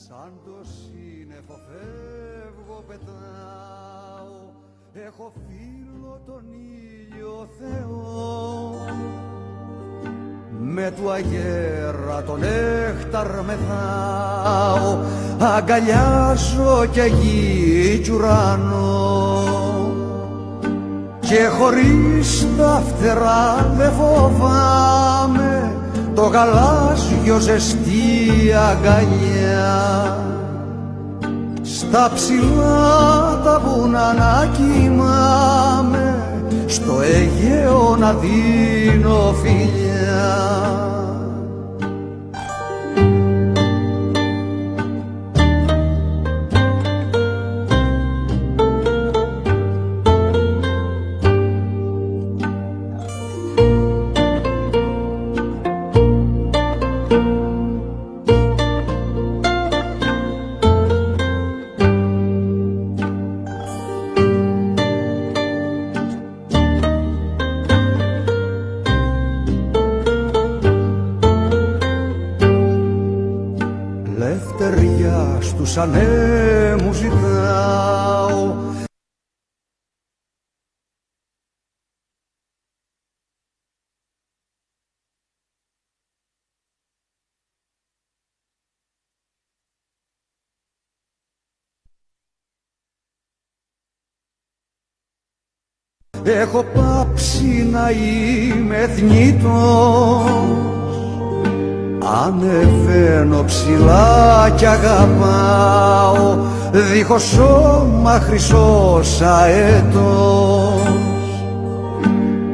Σαν το σύννεφο φεύγω, πετάω, έχω φίλο τον ήλιο Θεό. Με του αγέρα τον νέχταρ μεθάω, αγκαλιάζω και γη κι ουρανό. Και χωρίς τα φτερά δεν φοβάμαι το γαλάζιο ζεστή αγκαλιά. Στα ψηλά τα βουνά να κοιμάμαι, στο Αιγαίο να δίνω φιλιά. Λευτεριά στους ανέμους ζητάω, έχω πάψει να είμαι θνητός. Ανεβαίνω ψηλά κι αγαπάω, δίχως σώμα χρυσός αετός.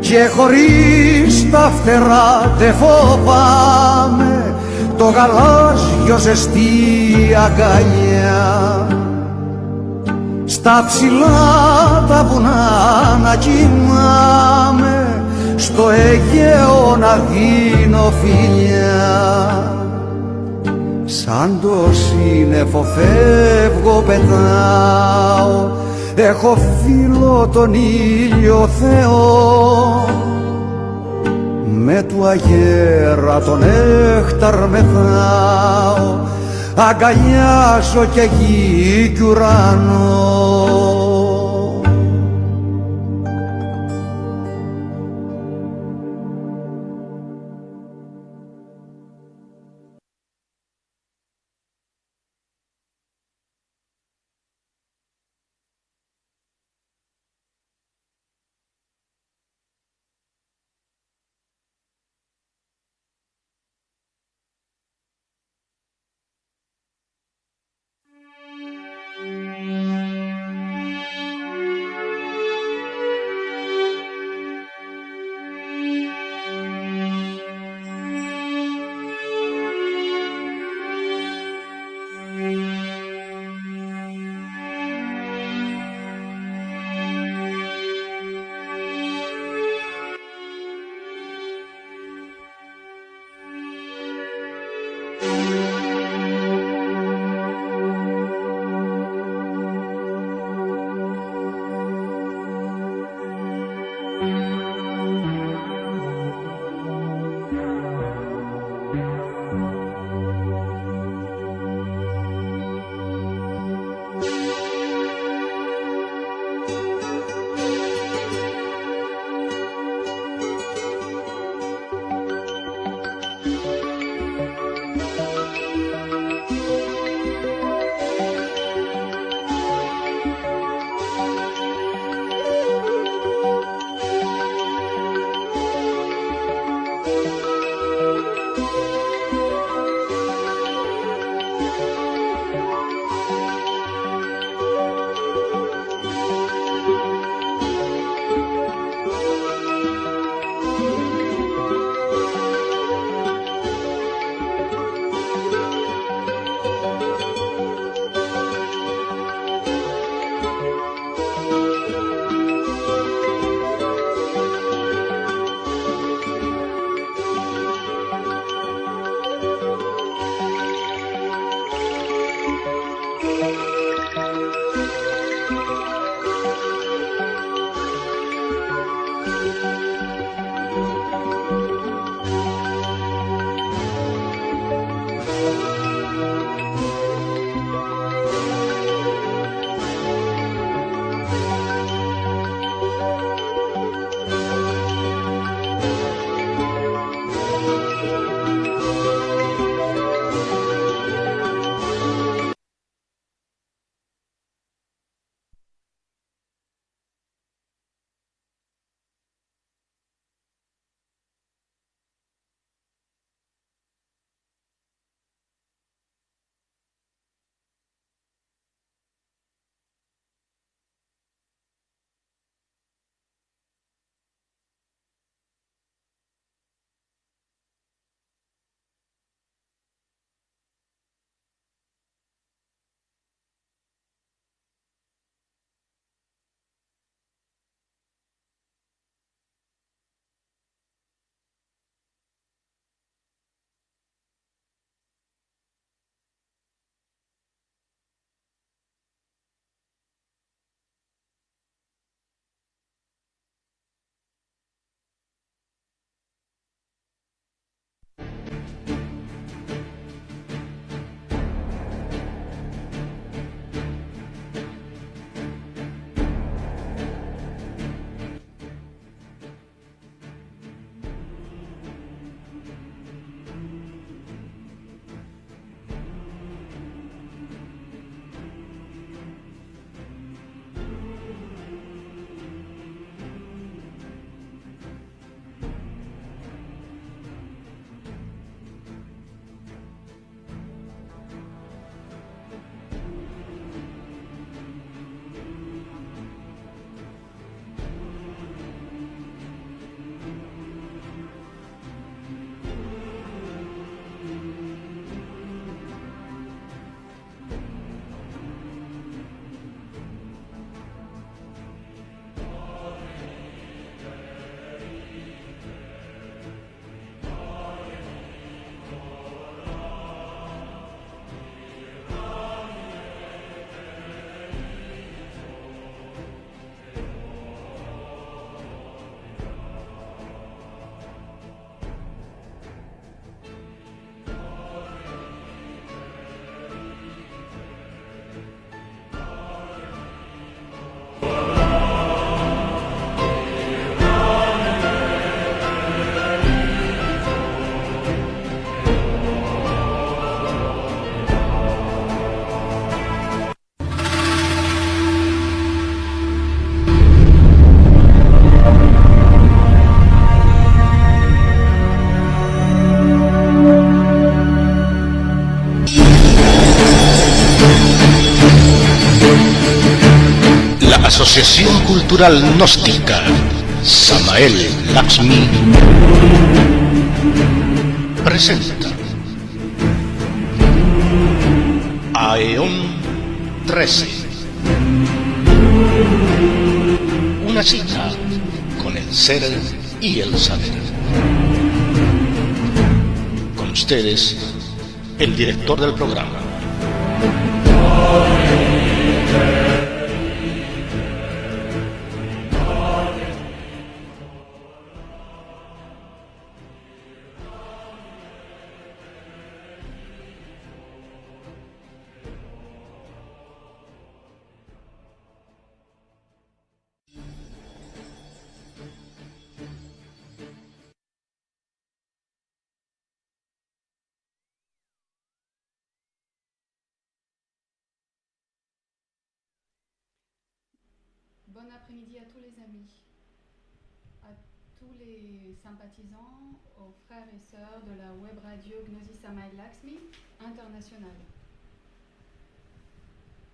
Και χωρίς τα φτερά δε φοβάμαι το γαλάζιο ζεστή αγκαλιά. Στα ψηλά τα βουνά να κοιμάμαι, στο Αιγαίο να δίνω φιλιά. Σαν το σύννεφο φεύγω, πετάω, έχω φίλο τον ήλιο Θεό. Με του αγέρα τον νέχταρ μεθάω, αγκαλιάζω και γη κι ουρανό. Asociación Cultural Gnóstica Samael Lakshmi presenta Aeon 13. Una cita con el ser y el saber. Con ustedes, el director del programa. Bon après-midi à tous les amis, à tous les sympathisants, aux frères et sœurs de la web radio Gnosis Samael Lakshmi internationale.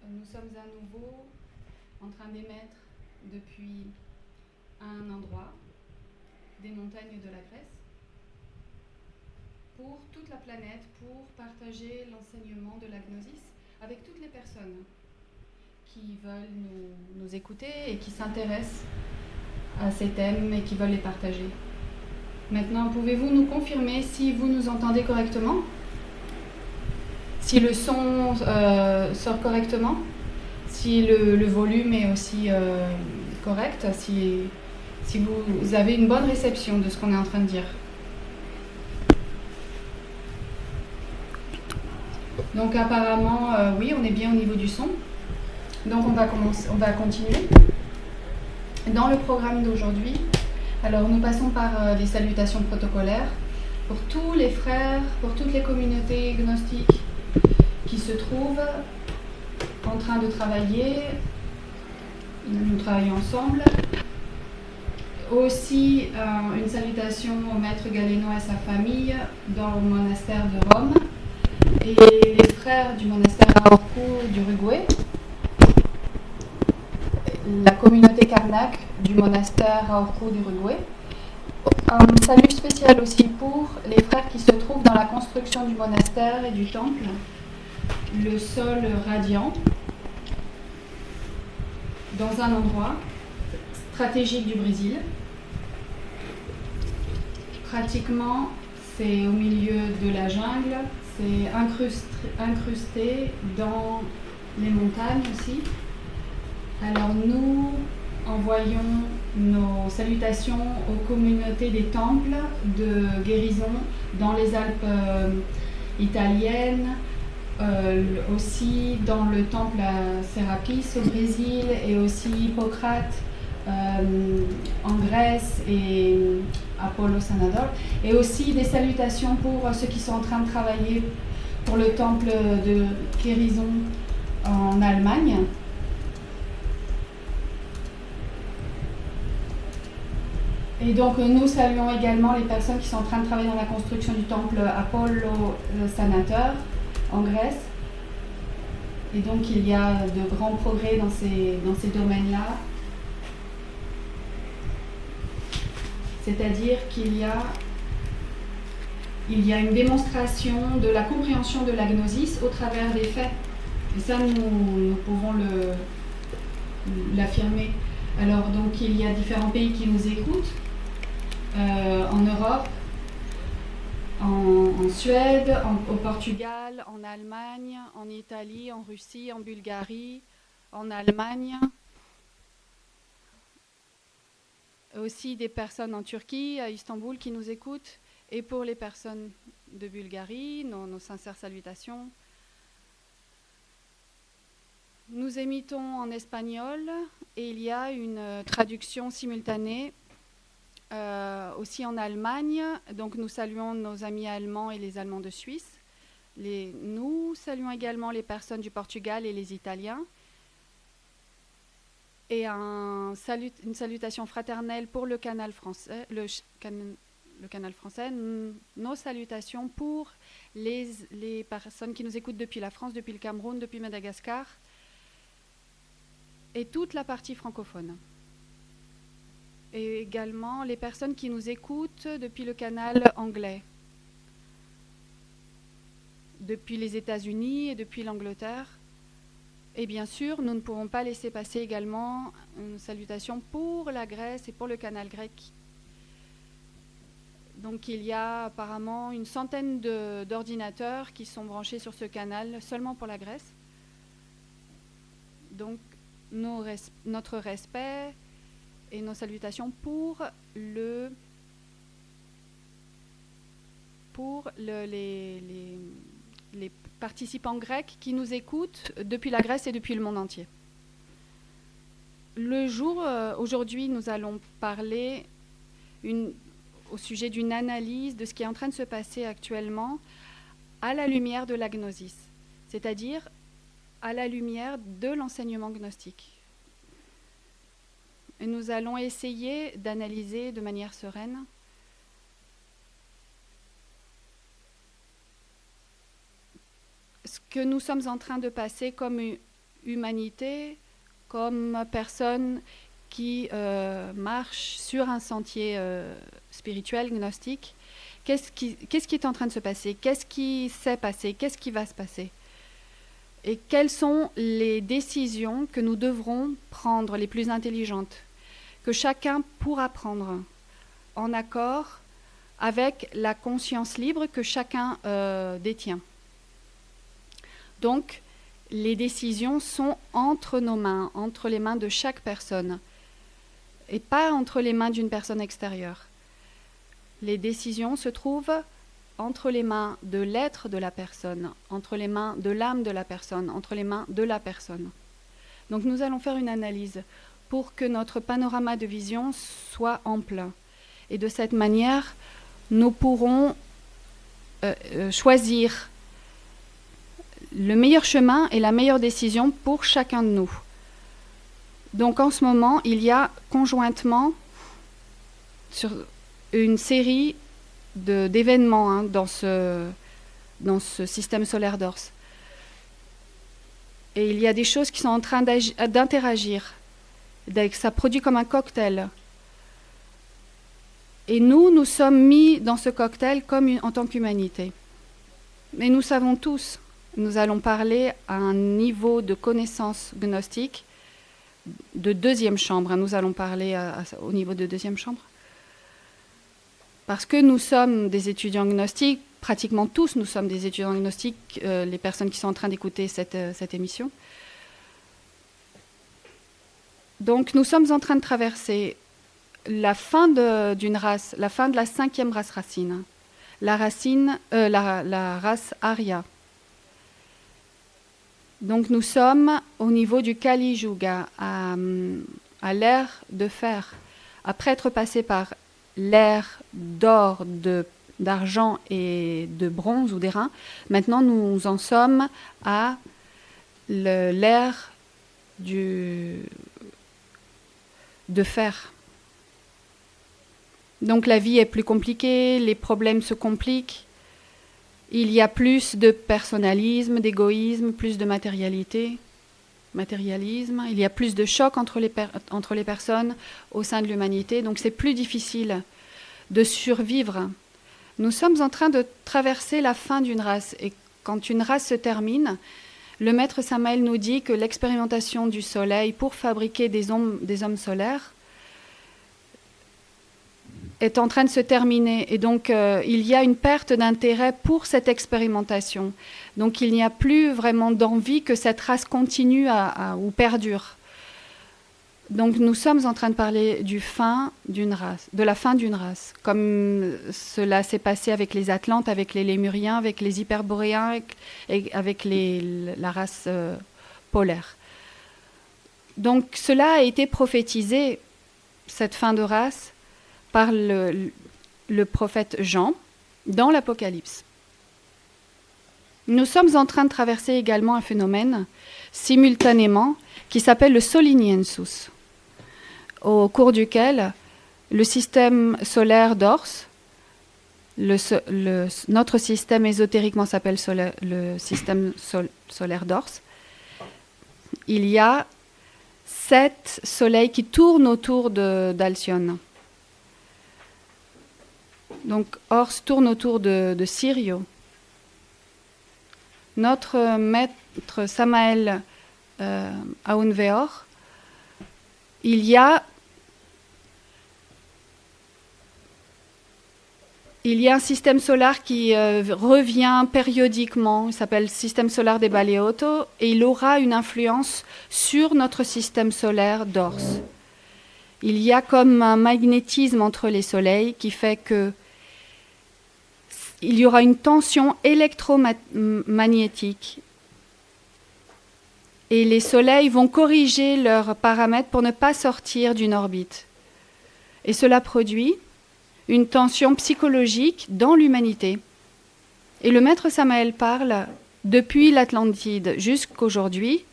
Nous sommes à nouveau en train d'émettre depuis un endroit des montagnes de la Grèce pour toute la planète, pour partager l'enseignement de la Gnosis avec toutes les personnes qui veulent nous écouter et qui s'intéressent à ces thèmes et qui veulent les partager. Maintenant, pouvez-vous nous confirmer si vous nous entendez correctement? Si le son sort correctement? Si le volume est aussi correct? Si vous avez une bonne réception de ce qu'on est en train de dire? Donc apparemment, oui, on est bien au niveau du son. Donc on va continuer. Dans le programme d'aujourd'hui, alors nous passons par les salutations protocolaires pour tous les frères, pour toutes les communautés gnostiques qui se trouvent en train de travailler. Nous travaillons ensemble. Aussi une salutation au maître Galeno et sa famille dans le monastère de Rome et les frères du monastère Aorcu d'Uruguay. La communauté Karnak du monastère Aorcu d'Uruguay. Un salut spécial aussi pour les frères qui se trouvent dans la construction du monastère et du temple, le sol radiant, dans un endroit stratégique du Brésil. Pratiquement, c'est au milieu de la jungle, c'est incrusté dans les montagnes aussi. Alors nous envoyons nos salutations aux communautés des temples de guérison dans les Alpes italiennes, aussi dans le temple à Serapis au Brésil et aussi Hippocrate en Grèce et Apollo Sanador. Et aussi des salutations pour ceux qui sont en train de travailler pour le temple de guérison en Allemagne. Et donc nous saluons également les personnes qui sont en train de travailler dans la construction du temple Apollo Sanateur en Grèce. Et donc il y a de grands progrès dans ces domaines-là. C'est-à-dire qu'il y a une démonstration de la compréhension de la gnosis au travers des faits. Et ça, nous pouvons l'affirmer. Alors donc il y a différents pays qui nous écoutent. En Europe, en Suède, au Portugal, en Allemagne, en Italie, en Russie, en Bulgarie, en Allemagne. Aussi des personnes en Turquie, à Istanbul, qui nous écoutent. Et pour les personnes de Bulgarie, nos sincères salutations. Nous émettons en espagnol et il y a une traduction simultanée aussi en Allemagne. Donc nous saluons nos amis allemands et les Allemands de Suisse. Nous saluons également les personnes du Portugal et les Italiens. Et une salutation fraternelle pour le canal français, le canal français. Nos salutations pour les personnes qui nous écoutent depuis la France, depuis le Cameroun, depuis Madagascar. et toute la partie francophone. Et également les personnes qui nous écoutent depuis le canal anglais, depuis les États-Unis et depuis l'Angleterre. Et bien sûr, nous ne pouvons pas laisser passer également une salutation pour la Grèce et pour le canal grec. Donc il y a apparemment une centaine d'ordinateurs qui sont branchés sur ce canal seulement pour la Grèce. Donc notre respect et nos salutations pour les participants grecs qui nous écoutent depuis la Grèce et depuis le monde entier. Aujourd'hui, nous allons parler au sujet d'une analyse de ce qui est en train de se passer actuellement à la lumière de la gnosis, c'est-à-dire à la lumière de l'enseignement gnostique. Et nous allons essayer d'analyser de manière sereine ce que nous sommes en train de passer comme humanité, comme personnes qui marchent sur un sentier spirituel, gnostique. Qu'est-ce qui est en train de se passer? Qu'est-ce qui s'est passé? Qu'est-ce qui va se passer? Et quelles sont les décisions que nous devrons prendre, les plus intelligentes, que chacun pourra prendre en accord avec la conscience libre que chacun détient. Donc, les décisions sont entre nos mains, entre les mains de chaque personne, et pas entre les mains d'une personne extérieure. Les décisions se trouvent entre les mains de l'être de la personne, entre les mains de l'âme de la personne, entre les mains de la personne. Donc nous allons faire une analyse pour que notre panorama de vision soit ample. Et de cette manière, nous pourrons choisir le meilleur chemin et la meilleure décision pour chacun de nous. Donc en ce moment, il y a conjointement sur une série d'événements dans ce système solaire d'Ors. Et il y a des choses qui sont en train d'interagir. Ça produit comme un cocktail. Et nous sommes mis dans ce cocktail en tant qu'humanité. Mais nous savons tous, nous allons parler à un niveau de connaissance gnostique de deuxième chambre. Nous allons parler au niveau de deuxième chambre. Parce que nous sommes des étudiants gnostiques, pratiquement tous nous sommes des étudiants gnostiques, les personnes qui sont en train d'écouter cette émission. Donc nous sommes en train de traverser la fin d'une race, la fin de la 5e race racine, la race Arya. Donc nous sommes au niveau du Kali Yuga, à l'ère de fer. Après être passé par l'ère d'or, d'argent et de bronze ou d'airain, maintenant nous en sommes à l'ère de fer. Donc la vie est plus compliquée, les problèmes se compliquent, il y a plus de personnalisme, d'égoïsme, plus de matérialisme, il y a plus de chocs entre les personnes au sein de l'humanité, donc c'est plus difficile de survivre. Nous sommes en train de traverser la fin d'une race, et quand une race se termine, le maître Samael nous dit que l'expérimentation du soleil pour fabriquer des hommes solaires est en train de se terminer. Et donc, il y a une perte d'intérêt pour cette expérimentation. Donc, il n'y a plus vraiment d'envie que cette race continue ou perdure. Donc, nous sommes en train de parler de la fin d'une race, comme cela s'est passé avec les Atlantes, avec les Lémuriens, avec les Hyperboréens et avec la race polaire. Donc, cela a été prophétisé, cette fin de race, par le prophète Jean dans l'Apocalypse. Nous sommes en train de traverser également un phénomène simultanément qui s'appelle le Soliniensus, au cours duquel le système solaire d'Ors, notre système ésotériquement s'appelle le système solaire d'Ors, il y a 7 soleils qui tournent autour d'Alcyone. Donc Ors tourne autour de Sirio. Notre maître Samael Aounveor, il y a un système solaire qui revient périodiquement, il s'appelle le système solaire des Baleoto, et il aura une influence sur notre système solaire d'Ors. Il y a comme un magnétisme entre les soleils qui fait que il y aura une tension électromagnétique et les soleils vont corriger leurs paramètres pour ne pas sortir d'une orbite. Et cela produit une tension psychologique dans l'humanité. Et le maître Samael parle, depuis l'Atlantide jusqu'aujourd'hui,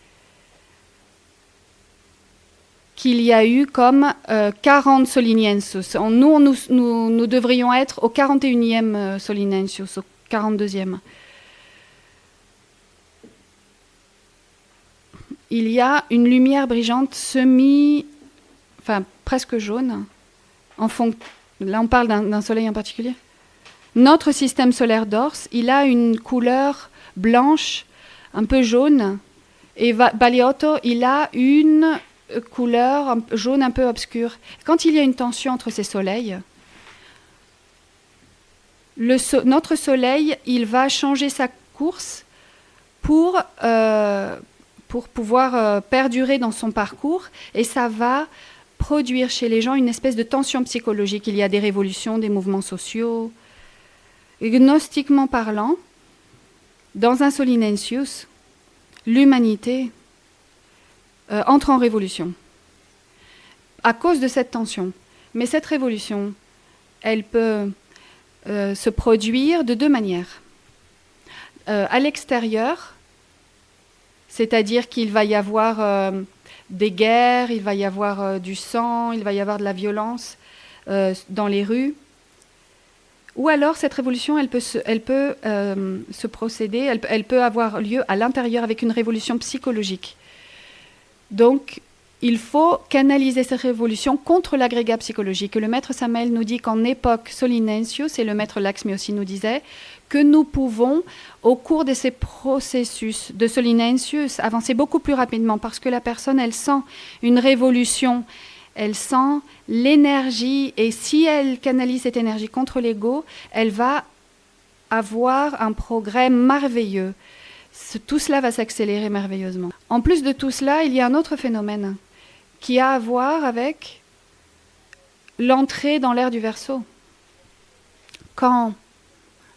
qu'il y a eu comme 40 Soliniensis. Nous devrions être au 41e Soliniensis, au 42e. Il y a une lumière brillante presque jaune. Là, on parle d'un soleil en particulier. Notre système solaire d'Ors, il a une couleur blanche, un peu jaune. Et Baleoto, il a une couleur jaune un peu obscure. Quand il y a une tension entre ces soleils, notre soleil, il va changer sa course pour pouvoir perdurer dans son parcours, et ça va produire chez les gens une espèce de tension psychologique. Il y a des révolutions, des mouvements sociaux. Gnostiquement parlant, dans un Solinensius, l'humanité entre en révolution à cause de cette tension. Mais cette révolution, elle peut se produire de deux manières. À l'extérieur, c'est-à-dire qu'il va y avoir des guerres, il va y avoir du sang, il va y avoir de la violence dans les rues. Ou alors cette révolution, elle peut se procéder, elle peut avoir lieu à l'intérieur avec une révolution psychologique. Donc, il faut canaliser cette révolution contre l'agrégat psychologique. Et le maître Samael nous dit qu'en époque Solinensius, et le maître Laxmi aussi nous disait, que nous pouvons, au cours de ces processus de Solinensius, avancer beaucoup plus rapidement parce que la personne, elle sent une révolution, elle sent l'énergie, et si elle canalise cette énergie contre l'ego, elle va avoir un progrès merveilleux. Tout cela va s'accélérer merveilleusement. En plus de tout cela, il y a un autre phénomène qui a à voir avec l'entrée dans l'ère du Verseau. Quand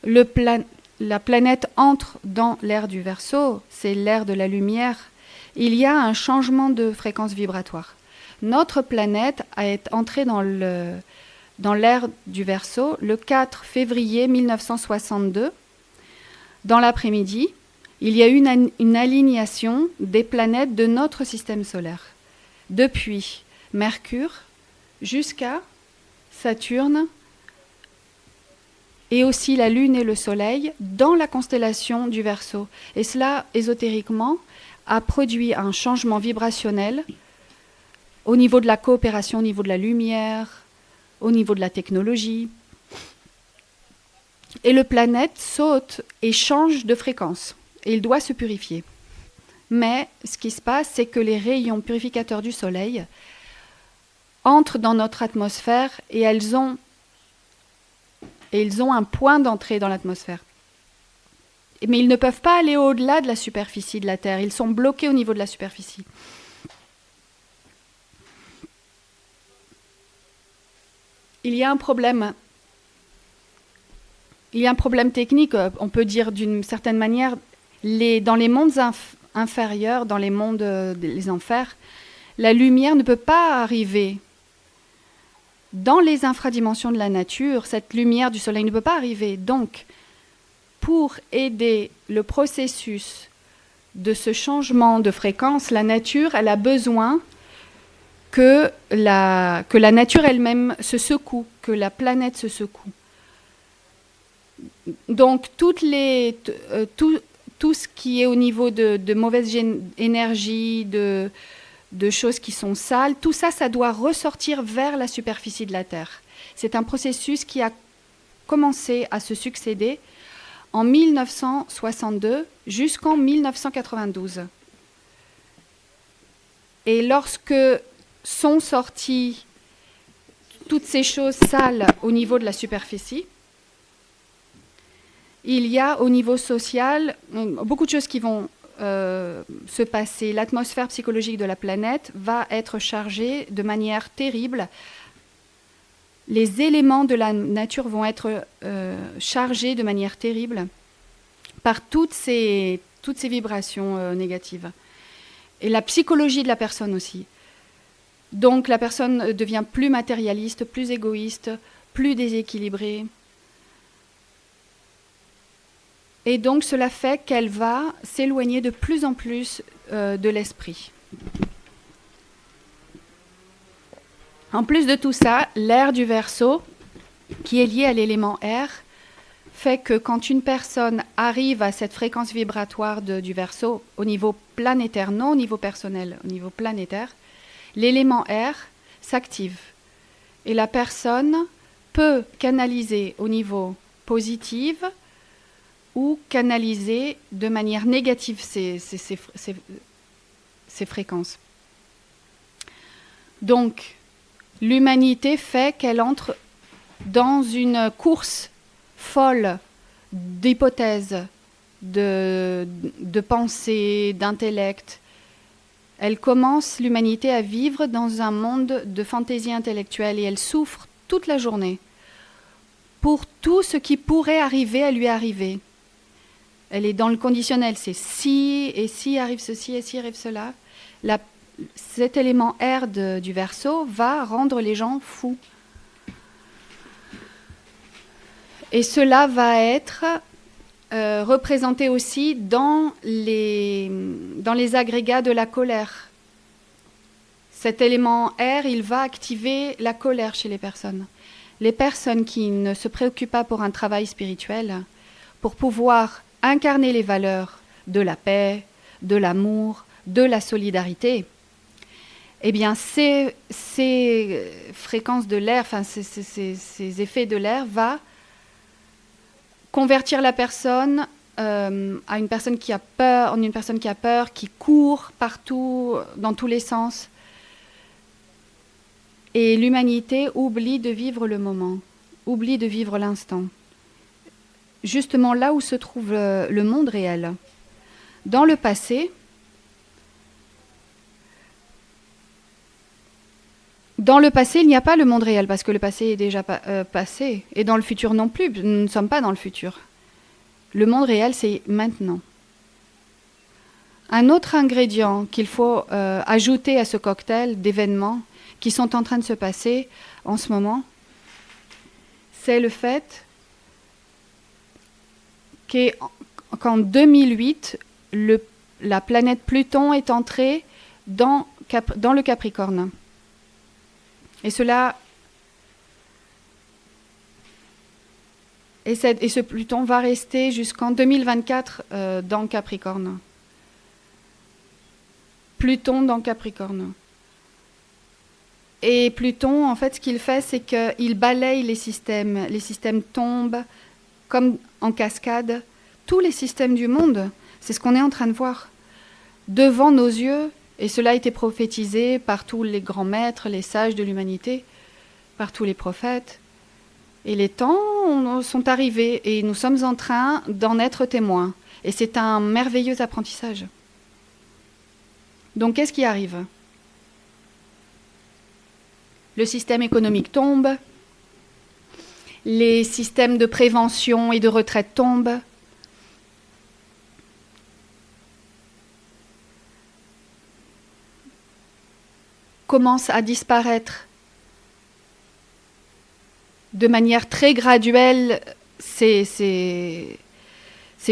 la planète entre dans l'ère du Verseau, c'est l'ère de la lumière, il y a un changement de fréquence vibratoire. Notre planète est entrée dans l'ère du Verseau le 4 février 1962. Dans l'après-midi, il y a eu une alignation des planètes de notre système solaire, depuis Mercure jusqu'à Saturne, et aussi la Lune et le Soleil dans la constellation du Verseau. Et cela, ésotériquement, a produit un changement vibrationnel au niveau de la coopération, au niveau de la lumière, au niveau de la technologie. Et le planète saute et change de fréquence. Et il doit se purifier. Mais ce qui se passe, c'est que les rayons purificateurs du Soleil entrent dans notre atmosphère et ils ont un point d'entrée dans l'atmosphère. Mais ils ne peuvent pas aller au-delà de la superficie de la Terre. Ils sont bloqués au niveau de la superficie. Il y a un problème. Il y a un problème technique, on peut dire d'une certaine manière. Dans les mondes inférieurs, dans les mondes des enfers, la lumière ne peut pas arriver. Dans les infradimensions de la nature, cette lumière du soleil ne peut pas arriver. Donc, pour aider le processus de ce changement de fréquence, la nature, elle a besoin que la nature elle-même se secoue, que la planète se secoue. Donc, tout ce qui est au niveau de mauvaise énergie, de de choses qui sont sales, tout ça, ça doit ressortir vers la superficie de la Terre. C'est un processus qui a commencé à se succéder en 1962 jusqu'en 1992. Et lorsque sont sorties toutes ces choses sales au niveau de la superficie, il y a au niveau social beaucoup de choses qui vont se passer. L'atmosphère psychologique de la planète va être chargée de manière terrible. Les éléments de la nature vont être chargés de manière terrible par toutes ces vibrations négatives. Et la psychologie de la personne aussi. Donc la personne devient plus matérialiste, plus égoïste, plus déséquilibrée. Et donc cela fait qu'elle va s'éloigner de plus en plus de l'esprit. En plus de tout ça, l'air du Verseau, qui est lié à l'élément air, fait que quand une personne arrive à cette fréquence vibratoire du Verseau au niveau planétaire, non au niveau personnel, au niveau planétaire, l'élément air s'active. Et la personne peut canaliser au niveau positif ou canaliser de manière négative ces fréquences. Donc, l'humanité fait qu'elle entre dans une course folle d'hypothèses, de pensée, d'intellect. Elle commence, l'humanité, à vivre dans un monde de fantaisie intellectuelle et elle souffre toute la journée pour tout ce qui pourrait arriver à lui arriver. Elle est dans le conditionnel, c'est si, et si arrive ceci, et si arrive cela. Cet élément air du Verseau va rendre les gens fous. Et cela va être représenté aussi dans les agrégats de la colère. Cet élément air, il va activer la colère chez les personnes. Les personnes qui ne se préoccupent pas pour un travail spirituel, pour pouvoir incarner les valeurs de la paix, de l'amour, de la solidarité, eh bien ces fréquences de l'air, enfin ces effets de l'air va convertir la personne à une personne qui a peur, en une personne qui a peur, qui court partout, dans tous les sens. Et l'humanité oublie de vivre le moment, oublie de vivre l'instant. Justement là où se trouve le monde réel. Dans le passé, il n'y a pas le monde réel, parce que le passé est déjà passé, et dans le futur non plus, nous ne sommes pas dans le futur. Le monde réel, c'est maintenant. Un autre ingrédient qu'il faut ajouter à ce cocktail d'événements qui sont en train de se passer en ce moment, c'est le fait qu'en 2008, la planète Pluton est entrée dans le Capricorne. Et ce Pluton va rester jusqu'en 2024 dans Capricorne. Pluton dans Capricorne. Et Pluton, en fait, ce qu'il fait, c'est qu'il balaye les systèmes. Les systèmes tombent comme en cascade. Tous les systèmes du monde, c'est ce qu'on est en train de voir devant nos yeux. Et cela a été prophétisé par tous les grands maîtres, les sages de l'humanité, par tous les prophètes. Et les temps sont arrivés et nous sommes en train d'en être témoins. Et c'est un merveilleux apprentissage. Donc qu'est-ce qui arrive ? Le système économique tombe, les systèmes de prévention et de retraite tombent, commencent à disparaître de manière très graduelle ces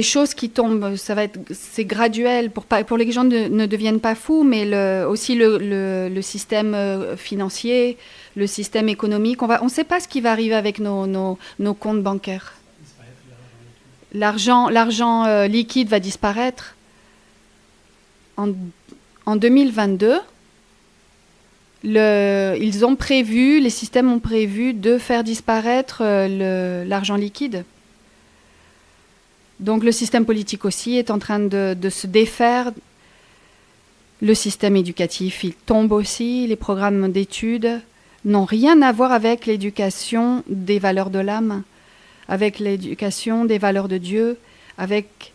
choses qui tombent. C'est graduel pour les gens ne deviennent pas fous, mais aussi le système financier, le système économique. On ne sait pas ce qui va arriver avec nos comptes bancaires. L'argent liquide va disparaître. En 2022, les systèmes ont prévu de faire disparaître l'argent liquide. Donc le système politique aussi est en train de se défaire. Le système éducatif, il tombe aussi. Les programmes d'études n'ont rien à voir avec l'éducation des valeurs de l'âme, avec l'éducation des valeurs de Dieu, avec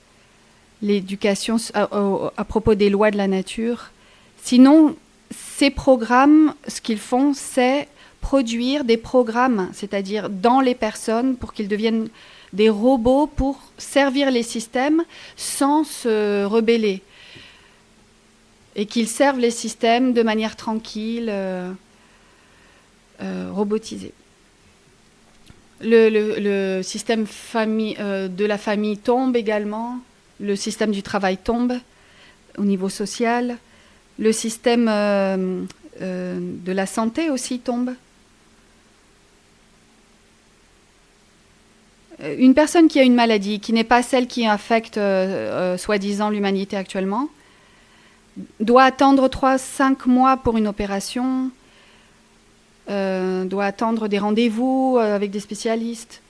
l'éducation à propos des lois de la nature. Sinon, ces programmes, ce qu'ils font, c'est produire des programmes, c'est-à-dire dans les personnes, pour qu'ils deviennent des robots pour servir les systèmes sans se rebeller. Et qu'ils servent les systèmes de manière tranquille, robotisée. Le système de la famille tombe également. Le système du travail tombe au niveau social. Le système de la santé aussi tombe. Une personne qui a une maladie, qui n'est pas celle qui affecte soi-disant l'humanité actuellement, doit attendre 3-5 mois pour une opération, doit attendre des rendez-vous avec des spécialistes.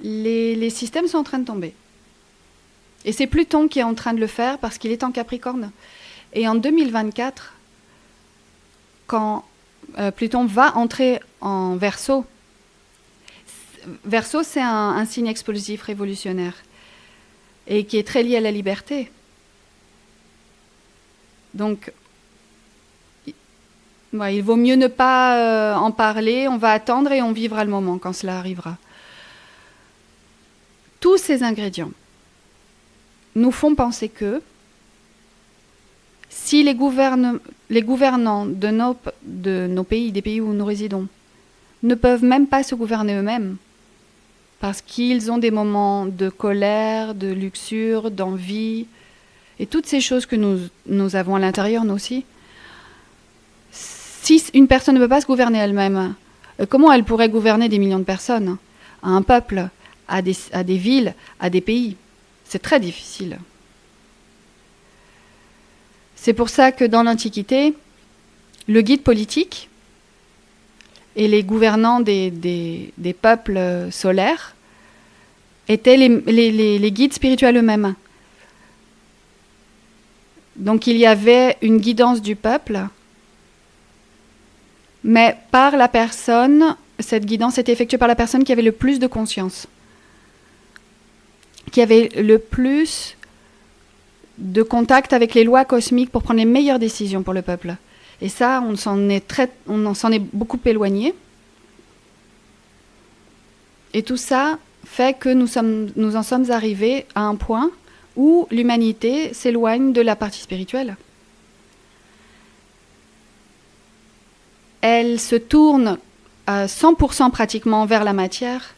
Les systèmes sont en train de tomber. Et c'est Pluton qui est en train de le faire parce qu'il est en Capricorne. Et en 2024, quand Pluton va entrer en Verseau, Verseau c'est un signe explosif révolutionnaire et qui est très lié à la liberté. Donc, il vaut mieux ne pas en parler, on va attendre et on vivra le moment quand cela arrivera. Tous ces ingrédients nous font penser que si les gouvernants de nos pays, des pays où nous résidons, ne peuvent même pas se gouverner eux-mêmes, parce qu'ils ont des moments de colère, de luxure, d'envie, et toutes ces choses que nous avons à l'intérieur, nous aussi. Si une personne ne peut pas se gouverner elle-même, comment elle pourrait gouverner des millions de personnes, à un peuple, à des villes, à des pays? C'est très difficile. C'est pour ça que dans l'Antiquité, le guide politique et les gouvernants des peuples solaires étaient les guides spirituels eux-mêmes. Donc il y avait une guidance du peuple, mais par la personne, cette guidance était effectuée par la personne qui avait le plus de conscience, qui avait le plus de contact avec les lois cosmiques pour prendre les meilleures décisions pour le peuple. Et ça, on s'en est beaucoup éloigné. Et tout ça fait que nous en sommes arrivés à un point où l'humanité s'éloigne de la partie spirituelle. Elle se tourne à 100% pratiquement vers la matière,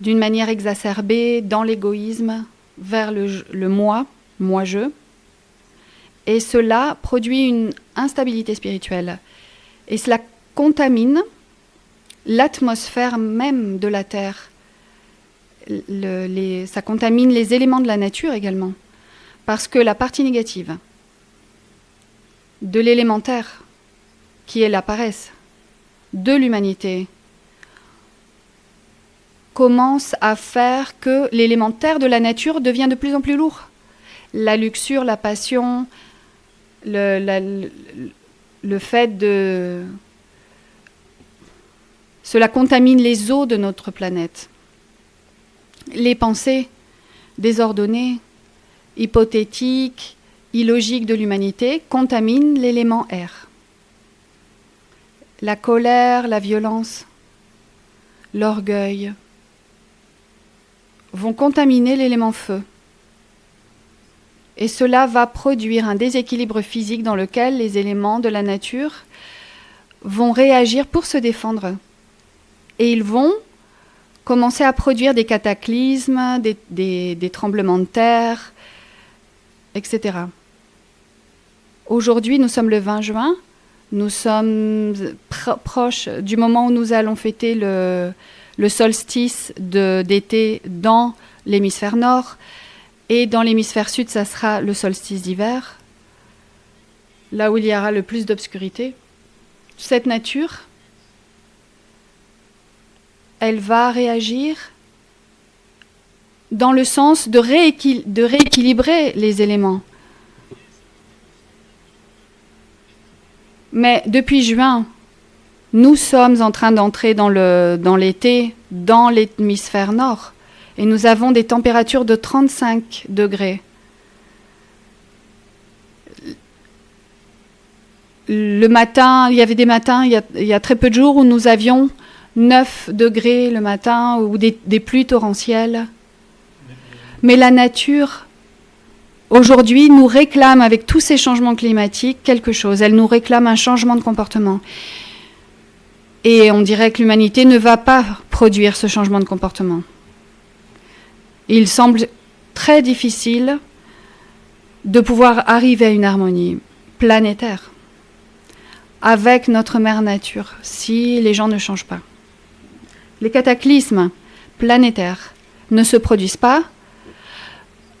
d'une manière exacerbée, dans l'égoïsme, vers le moi-je. Et cela produit une instabilité spirituelle. Et cela contamine l'atmosphère même de la Terre. Ça contamine les éléments de la nature également. Parce que la partie négative de l'élémentaire, qui est la paresse, de l'humanité, commence à faire que l'élémentaire de la nature devient de plus en plus lourd. La luxure, la passion, le fait de... Cela contamine les eaux de notre planète. Les pensées désordonnées, hypothétiques, illogiques de l'humanité contaminent l'élément air. La colère, la violence, l'orgueil vont contaminer l'élément feu. Et cela va produire un déséquilibre physique dans lequel les éléments de la nature vont réagir pour se défendre. Et ils vont commencer à produire des cataclysmes, des tremblements de terre, etc. Aujourd'hui, nous sommes le 20 juin. Nous sommes proches du moment où nous allons fêter le solstice d'été dans l'hémisphère nord. Et dans l'hémisphère sud, ça sera le solstice d'hiver, là où il y aura le plus d'obscurité. cette nature, elle va réagir dans le sens de rééquilibrer les éléments. Mais depuis juin, nous sommes en train d'entrer dans l'été, dans l'hémisphère nord, et nous avons des températures de 35 degrés. Le matin, il y avait des matins, il y a très peu de jours où nous avions 9 degrés le matin ou des pluies torrentielles. Mais la nature, aujourd'hui, nous réclame, avec tous ces changements climatiques, quelque chose. Elle nous réclame un changement de comportement. Et on dirait que l'humanité ne va pas produire ce changement de comportement. Il semble très difficile de pouvoir arriver à une harmonie planétaire avec notre mère nature, si les gens ne changent pas. Les cataclysmes planétaires ne se produisent pas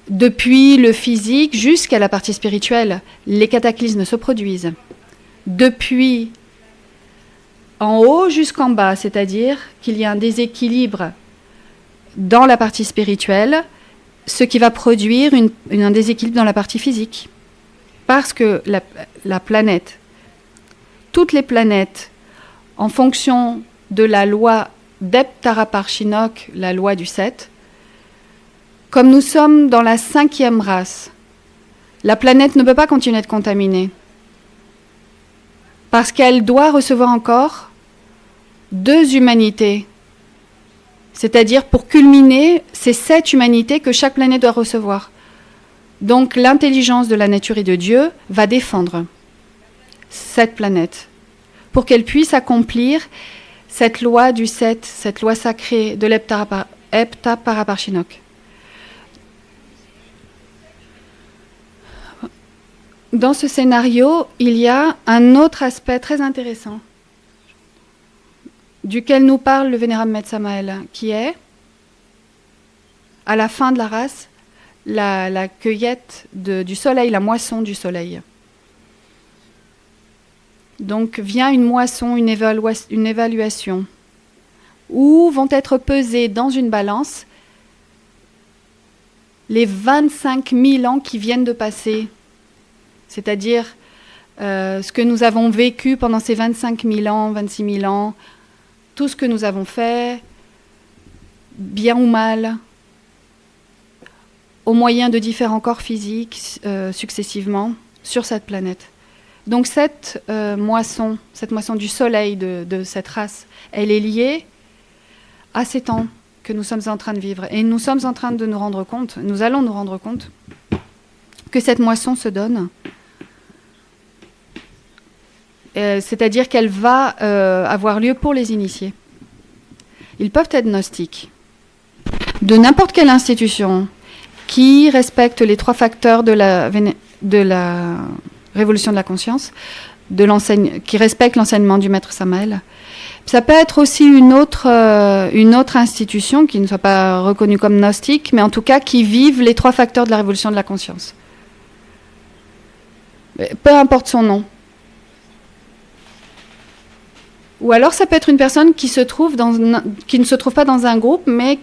depuis le physique jusqu'à la partie spirituelle. Les cataclysmes se produisent depuis en haut jusqu'en bas, c'est-à-dire qu'il y a un déséquilibre dans la partie spirituelle, ce qui va produire un déséquilibre dans la partie physique. Parce que la planète, toutes les planètes, en fonction de la loi d'Heptara-Parchinok, la loi du 7, comme nous sommes dans la 5e race, la planète ne peut pas continuer de contaminer. Parce qu'elle doit recevoir encore 2 humanités. C'est-à-dire, pour culminer, c'est 7 humanités que chaque planète doit recevoir. Donc, l'intelligence de la nature et de Dieu va défendre cette planète pour qu'elle puisse accomplir cette loi du 7, cette loi sacrée de l'Heptaparaparchinok. Dans ce scénario, il y a un autre aspect très intéressant duquel nous parle le vénérable Maître Samael, qui est, à la fin de la race, la cueillette du soleil, la moisson du soleil. Donc vient une moisson, une évaluation, où vont être pesés dans une balance les 25 000 ans qui viennent de passer, c'est-à-dire ce que nous avons vécu pendant ces 25 000 ans, 26 000 ans, tout ce que nous avons fait, bien ou mal, au moyen de différents corps physiques successivement sur cette planète. Donc cette moisson du soleil de cette race, elle est liée à ces temps que nous sommes en train de vivre. Et nous sommes en train de nous rendre compte, nous allons nous rendre compte, que cette moisson se donne. C'est-à-dire qu'elle va avoir lieu pour les initiés. Ils peuvent être gnostiques. De n'importe quelle institution qui respecte les 3 facteurs de la révolution de la conscience, qui respecte l'enseignement du Maître Samael. Ça peut être aussi une autre institution qui ne soit pas reconnue comme gnostique, mais en tout cas qui vive les 3 facteurs de la révolution de la conscience. Peu importe son nom. Ou alors ça peut être une personne qui ne se trouve pas dans un groupe, mais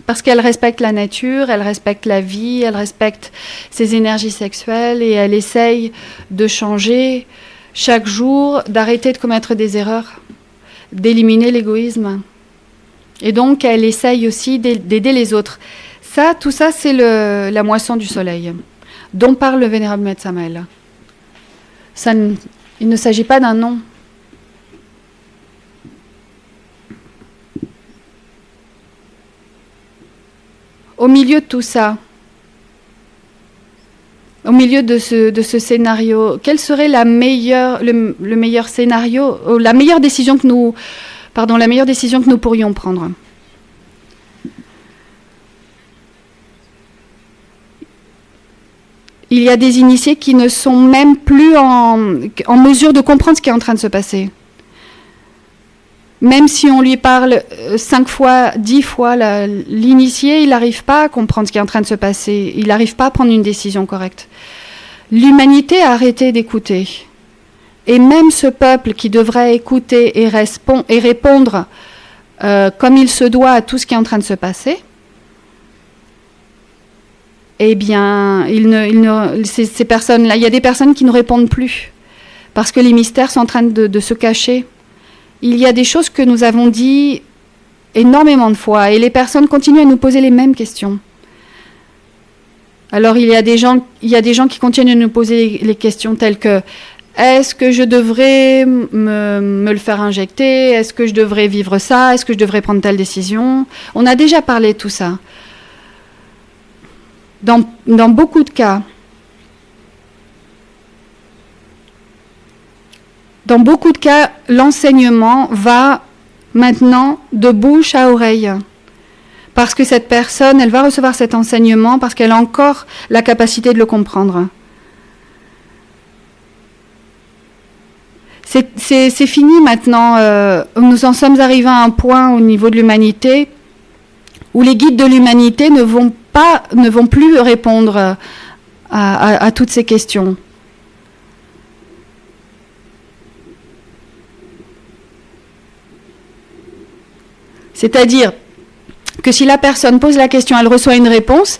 parce qu'elle respecte la nature, elle respecte la vie, elle respecte ses énergies sexuelles et elle essaye de changer chaque jour, d'arrêter de commettre des erreurs, d'éliminer l'égoïsme. Et donc elle essaye aussi d'aider les autres. Tout ça, c'est la moisson du soleil, dont parle le vénérable Maître Samael. Il ne s'agit pas d'un nom. Au milieu de tout ça, au milieu de ce scénario, quel serait le meilleur scénario, la meilleure décision que nous pourrions prendre? Il y a des initiés qui ne sont même plus en mesure de comprendre ce qui est en train de se passer. Même si on lui parle 5 fois, 10 fois, l'initié, il n'arrive pas à comprendre ce qui est en train de se passer. Il n'arrive pas à prendre une décision correcte. L'humanité a arrêté d'écouter. Et même ce peuple qui devrait écouter et répondre comme il se doit à tout ce qui est en train de se passer, eh bien, ces personnes-là, il y a des personnes qui ne répondent plus parce que les mystères sont en train de se cacher. Il y a des choses que nous avons dit énormément de fois et les personnes continuent à nous poser les mêmes questions. Alors, il y a des gens qui continuent à nous poser les questions telles que est-ce que je devrais me le faire injecter? Est-ce que je devrais vivre ça? Est-ce que je devrais prendre telle décision? On a déjà parlé de tout ça. Dans beaucoup de cas, l'enseignement va maintenant de bouche à oreille. Parce que cette personne, elle va recevoir cet enseignement parce qu'elle a encore la capacité de le comprendre. C'est fini maintenant. Nous en sommes arrivés à un point au niveau de l'humanité où les guides de l'humanité ne vont plus répondre à toutes ces questions. C'est-à-dire que si la personne pose la question, elle reçoit une réponse,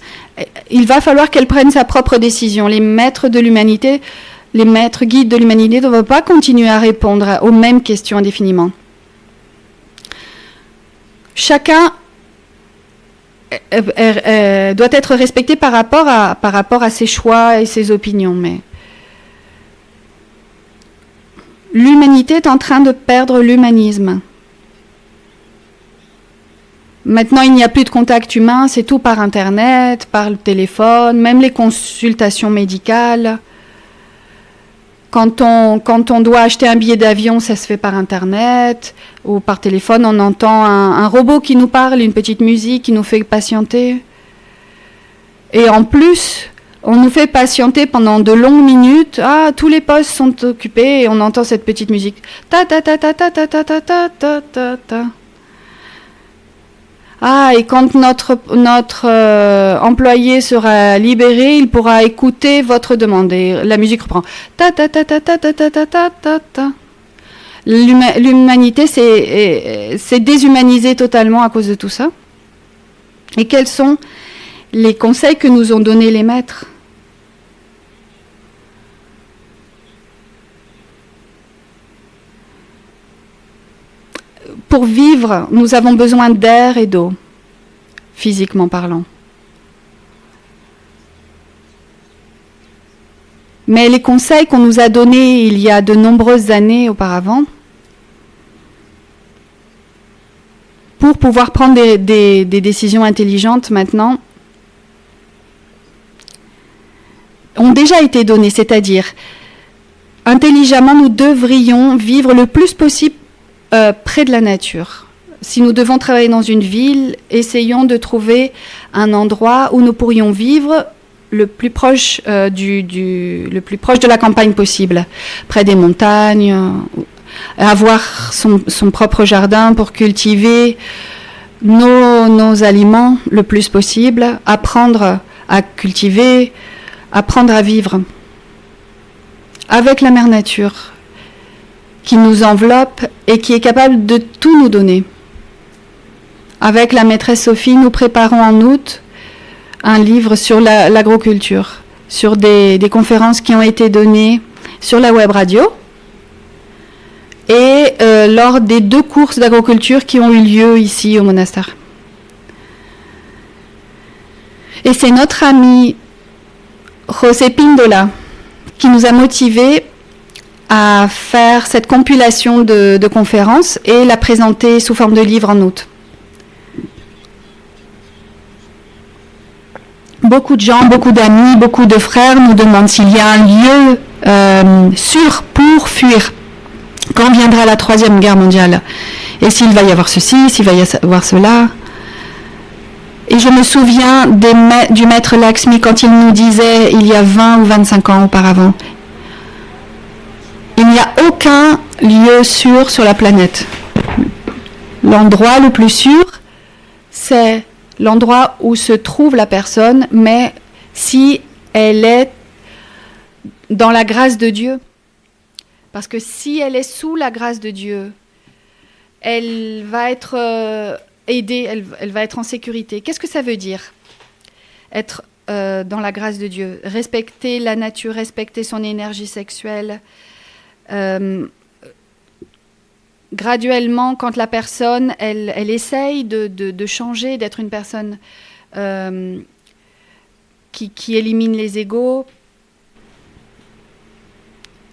il va falloir qu'elle prenne sa propre décision. Les maîtres de l'humanité, les maîtres guides de l'humanité ne vont pas continuer à répondre aux mêmes questions indéfiniment. Chacun doit être respecté par rapport à ses choix et ses opinions. Mais l'humanité est en train de perdre l'humanisme. Maintenant, il n'y a plus de contact humain, c'est tout par Internet, par le téléphone, même les consultations médicales. Quand on doit acheter un billet d'avion, ça se fait par Internet ou par téléphone. On entend un robot qui nous parle, une petite musique qui nous fait patienter. Et en plus, on nous fait patienter pendant de longues minutes. Ah, tous les postes sont occupés et on entend cette petite musique. Ta ta ta ta ta ta ta ta ta ta ta ta. Ah, et quand notre employé sera libéré, il pourra écouter votre demande. Et la musique reprend. Ta ta ta ta ta ta ta ta ta ta ta. L'humanité s'est déshumanisée totalement à cause de tout ça. Et quels sont les conseils que nous ont donnés les maîtres? Pour vivre, nous avons besoin d'air et d'eau, physiquement parlant. Mais les conseils qu'on nous a donnés il y a de nombreuses années auparavant, pour pouvoir prendre des décisions intelligentes maintenant, ont déjà été donnés, c'est-à-dire, intelligemment, nous devrions vivre le plus possible près de la nature. Si nous devons travailler dans une ville, essayons de trouver un endroit où nous pourrions vivre le plus proche de la campagne possible, près des montagnes, avoir son propre jardin pour cultiver nos aliments le plus possible, apprendre à cultiver, apprendre à vivre avec la mère nature qui nous enveloppe et qui est capable de tout nous donner. Avec la maîtresse Sophie, nous préparons en août un livre sur l'agroculture, sur des conférences qui ont été données sur la web radio et lors des 2 courses d'agroculture qui ont eu lieu ici au monastère. Et c'est notre ami José Pindola qui nous a motivés à faire cette compilation de conférences et la présenter sous forme de livre en août. Beaucoup de gens, beaucoup d'amis, beaucoup de frères nous demandent s'il y a un lieu sûr pour fuir quand viendra la 3e guerre mondiale. Et s'il va y avoir ceci, s'il va y avoir cela. Et je me souviens du maître Lakshmi quand il nous disait, il y a 20 ou 25 ans auparavant, il n'y a aucun lieu sûr sur la planète. L'endroit le plus sûr, c'est l'endroit où se trouve la personne, mais si elle est dans la grâce de Dieu. Parce que si elle est sous la grâce de Dieu, elle va être aidée, elle va être en sécurité. Qu'est-ce que ça veut dire, être dans la grâce de Dieu? Respecter la nature, respecter son énergie sexuelle. Graduellement, quand la personne, elle essaye de changer, d'être une personne qui élimine les égos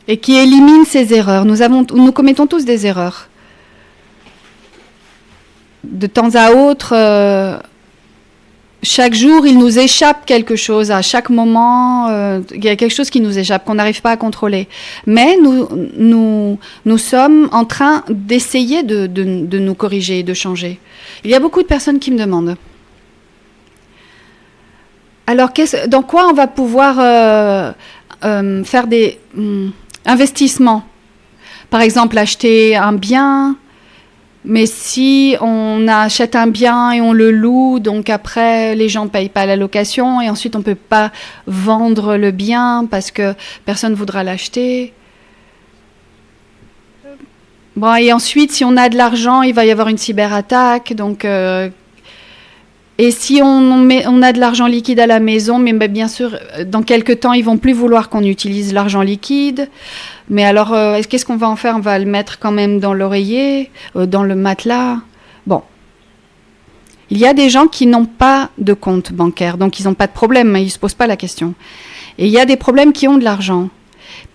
et qui élimine ses erreurs. Nous commettons tous des erreurs. De temps à autre, chaque jour, il nous échappe quelque chose. À chaque moment, il y a quelque chose qui nous échappe, qu'on n'arrive pas à contrôler. Mais nous sommes en train d'essayer de nous corriger, de changer. Il y a beaucoup de personnes qui me demandent. Alors, dans quoi on va pouvoir faire des investissements? Par exemple, acheter un bien. Mais si on achète un bien et on le loue, donc après, les gens ne payent pas la location et ensuite on ne peut pas vendre le bien parce que personne ne voudra l'acheter. Bon, et ensuite, si on a de l'argent, il va y avoir une cyberattaque. Donc, et si on a de l'argent liquide à la maison, mais bien sûr, dans quelques temps, ils ne vont plus vouloir qu'on utilise l'argent liquide. Mais alors, qu'est-ce qu'on va en faire? On va le mettre quand même dans l'oreiller, dans le matelas. Bon. Il y a des gens qui n'ont pas de compte bancaire, donc ils n'ont pas de problème, ils ne se posent pas la question. Et il y a des problèmes qui ont de l'argent.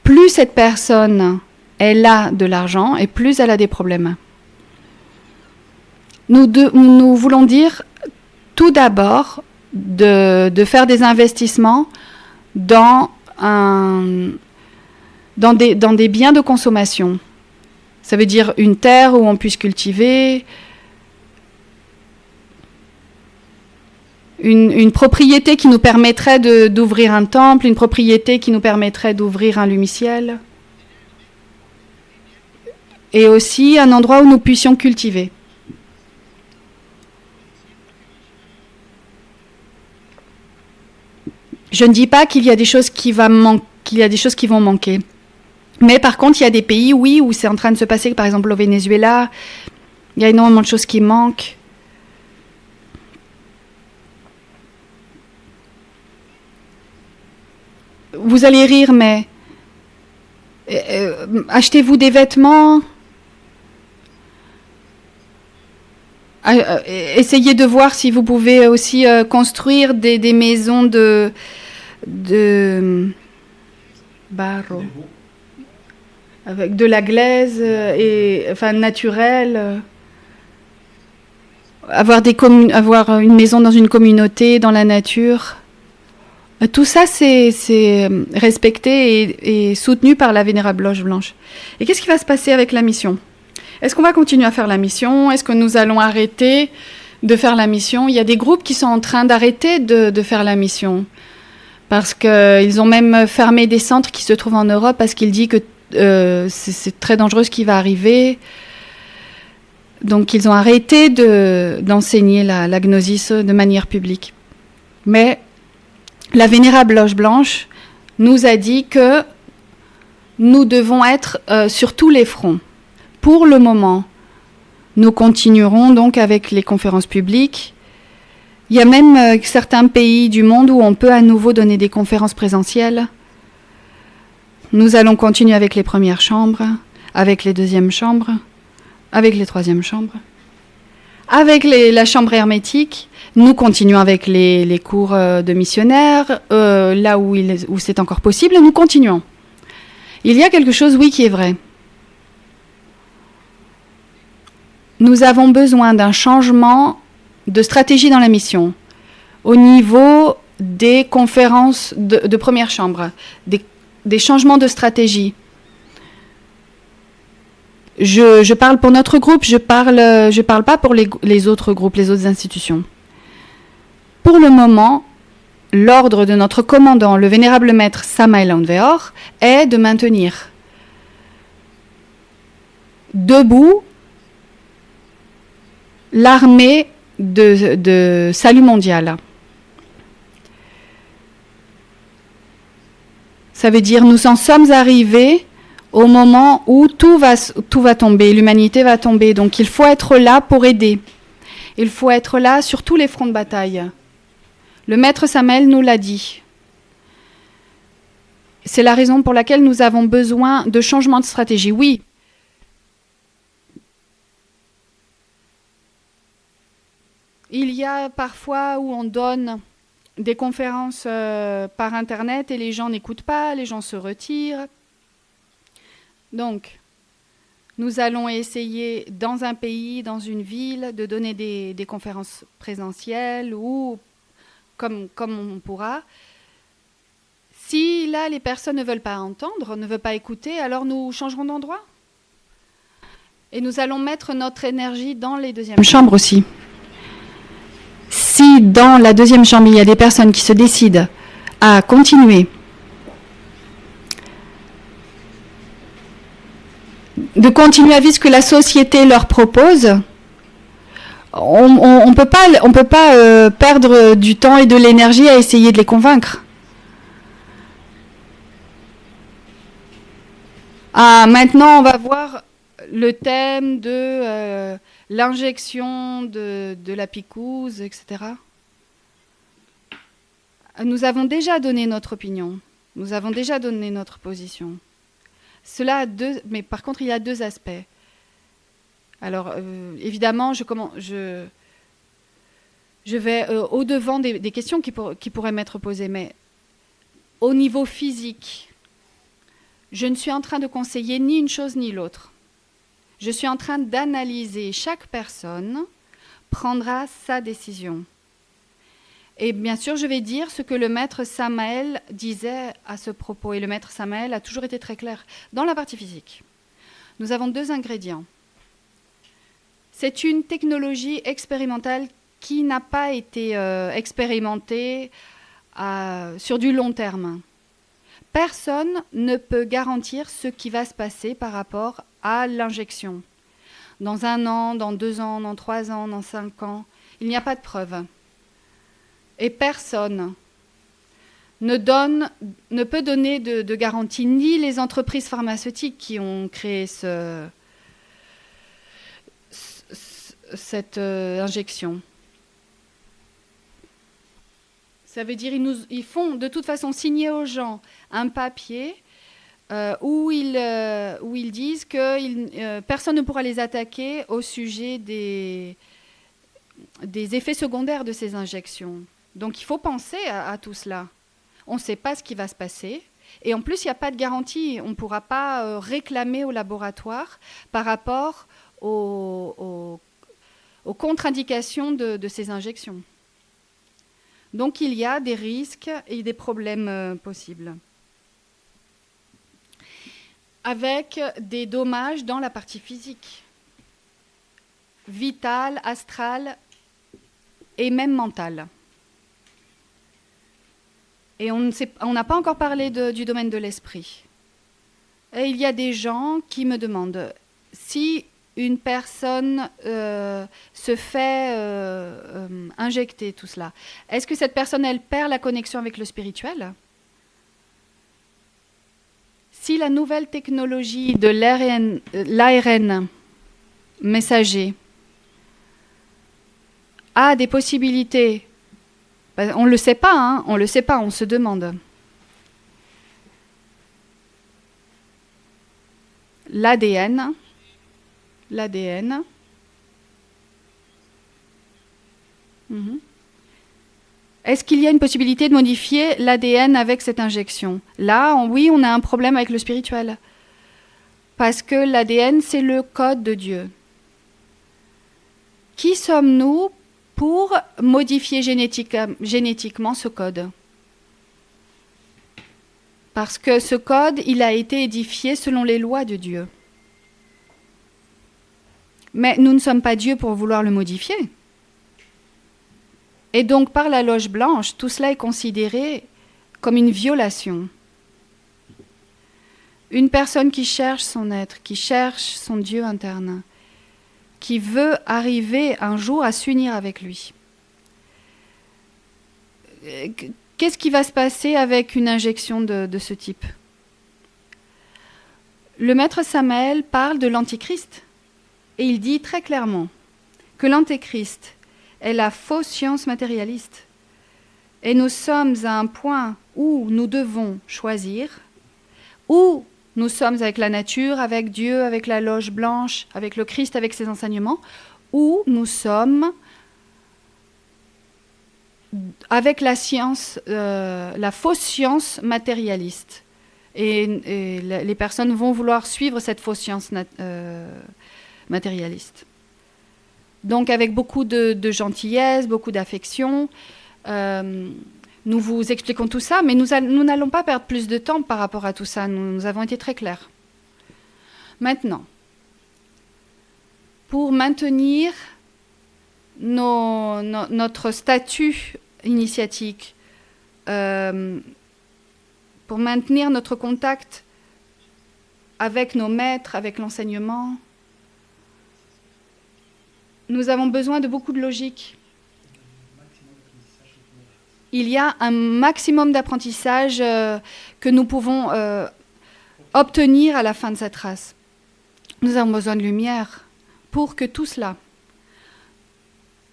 Plus cette personne, elle a de l'argent, et plus elle a des problèmes. Nous voulons dire, tout d'abord, de faire des investissements dans des biens de consommation. Ça veut dire une terre où on puisse cultiver, une propriété qui nous permettrait d'ouvrir un temple, une propriété qui nous permettrait d'ouvrir un lumiciel, et aussi un endroit où nous puissions cultiver. Je ne dis pas qu'il y a des choses qui vont manquer. Mais par contre, il y a des pays, oui, où c'est en train de se passer, par exemple au Venezuela, il y a énormément de choses qui manquent. Vous allez rire, mais achetez-vous des vêtements, essayez de voir si vous pouvez aussi construire des maisons de barro, avec de la glaise naturelle. Avoir une maison dans une communauté, dans la nature. Tout ça, c'est respecté et soutenu par la Vénérable Loge Blanche. Et qu'est-ce qui va se passer avec la mission? Est-ce qu'on va continuer à faire la mission? Est-ce que nous allons arrêter de faire la mission? Il y a des groupes qui sont en train d'arrêter de faire la mission. Parce qu'ils ont même fermé des centres qui se trouvent en Europe parce qu'ils disent que c'est très dangereux ce qui va arriver. Donc ils ont arrêté d'enseigner la gnosis de manière publique. Mais la Vénérable Loge Blanche nous a dit que nous devons être sur tous les fronts. Pour le moment, nous continuerons donc avec les conférences publiques. Il y a même certains pays du monde où on peut à nouveau donner des conférences présentielles. Nous allons continuer avec les premières chambres, avec les deuxièmes chambres, avec les troisièmes chambres. Avec la chambre hermétique, nous continuons avec les cours de missionnaires, là où c'est encore possible, nous continuons. Il y a quelque chose, oui, qui est vrai. Nous avons besoin d'un changement de stratégie dans la mission, au niveau des conférences de première chambre, des changements de stratégie. Je parle pour notre groupe, je parle pas pour les autres groupes, les autres institutions. Pour le moment, l'ordre de notre commandant, le vénérable maître Samael Aounveor, est de maintenir debout l'armée de salut mondial. Ça veut dire nous en sommes arrivés au moment où tout va tomber, l'humanité va tomber. Donc il faut être là pour aider. Il faut être là sur tous les fronts de bataille. Le maître Samael nous l'a dit. C'est la raison pour laquelle nous avons besoin de changement de stratégie. Oui. Il y a parfois où on donne des conférences par Internet et les gens n'écoutent pas, les gens se retirent. Donc, nous allons essayer dans un pays, dans une ville, de donner des conférences présentielles ou comme on pourra. Si là, les personnes ne veulent pas entendre, ne veulent pas écouter, alors nous changerons d'endroit. Et nous allons mettre notre énergie dans les deuxièmes chambres aussi. Si dans la deuxième chambre, il y a des personnes qui se décident à continuer à vivre ce que la société leur propose, on peut pas perdre du temps et de l'énergie à essayer de les convaincre. Ah, maintenant, on va voir le thème de l'injection de la picouse, etc. Nous avons déjà donné notre opinion. Nous avons déjà donné notre position. Cela a mais par contre, il y a deux aspects. Alors, évidemment, je vais au-devant des questions qui pourraient m'être posées, mais au niveau physique, je ne suis en train de conseiller ni une chose ni l'autre. Je suis en train d'analyser. Chaque personne prendra sa décision. Et bien sûr, je vais dire ce que le maître Samael disait à ce propos. Et le maître Samael a toujours été très clair. Dans la partie physique, nous avons deux ingrédients. C'est une technologie expérimentale qui n'a pas été expérimentée sur du long terme. Personne ne peut garantir ce qui va se passer par rapport à l'injection. Dans 1 an, dans 2 ans, dans 3 ans, dans 5 ans, il n'y a pas de preuve. Et personne ne peut donner de garantie, ni les entreprises pharmaceutiques qui ont créé cette injection. Ça veut dire ils font de toute façon signer aux gens un papier où ils disent que personne ne pourra les attaquer au sujet des effets secondaires de ces injections. Donc il faut penser à tout cela. On ne sait pas ce qui va se passer. Et en plus, il n'y a pas de garantie. On ne pourra pas réclamer au laboratoire par rapport aux contre-indications de ces injections. Donc il y a des risques et des problèmes possibles. Avec des dommages dans la partie physique, vitale, astrale et même mentale. Et on n'a pas encore parlé du domaine de l'esprit. Et il y a des gens qui me demandent si une personne se fait injecter tout cela. Est-ce que cette personne, elle perd la connexion avec le spirituel ? Si la nouvelle technologie de l'ARN messager a des possibilités, on ne le sait pas, hein, on ne le sait pas, on se demande. L'ADN. Est-ce qu'il y a une possibilité de modifier l'ADN avec cette injection ? Là, oui, on a un problème avec le spirituel. Parce que l'ADN, c'est le code de Dieu. Qui sommes-nous pour modifier génétiquement ce code ? Parce que ce code, il a été édifié selon les lois de Dieu. Mais nous ne sommes pas Dieu pour vouloir le modifier. Et donc, par la loge blanche, tout cela est considéré comme une violation. Une personne qui cherche son être, qui cherche son Dieu interne, qui veut arriver un jour à s'unir avec lui. Qu'est-ce qui va se passer avec une injection de ce type ? le maître Samael parle de l'antéchrist. Et il dit très clairement que l'antéchrist est la fausse science matérialiste. Et nous sommes à un point où nous devons choisir, où nous sommes avec la nature, avec Dieu, avec la loge blanche, avec le Christ, avec ses enseignements, où nous sommes avec la science, la fausse science matérialiste. Et les personnes vont vouloir suivre cette fausse science matérialiste. Donc avec beaucoup de gentillesse, beaucoup d'affection, nous vous expliquons tout ça, mais nous n'allons pas perdre plus de temps par rapport à tout ça. Nous avons été très clairs. Maintenant, pour maintenir notre statut initiatique, pour maintenir notre contact avec nos maîtres, avec l'enseignement, nous avons besoin de beaucoup de logique. Il y a un maximum d'apprentissage que nous pouvons obtenir à la fin de cette race. Nous avons besoin de lumière pour que tout cela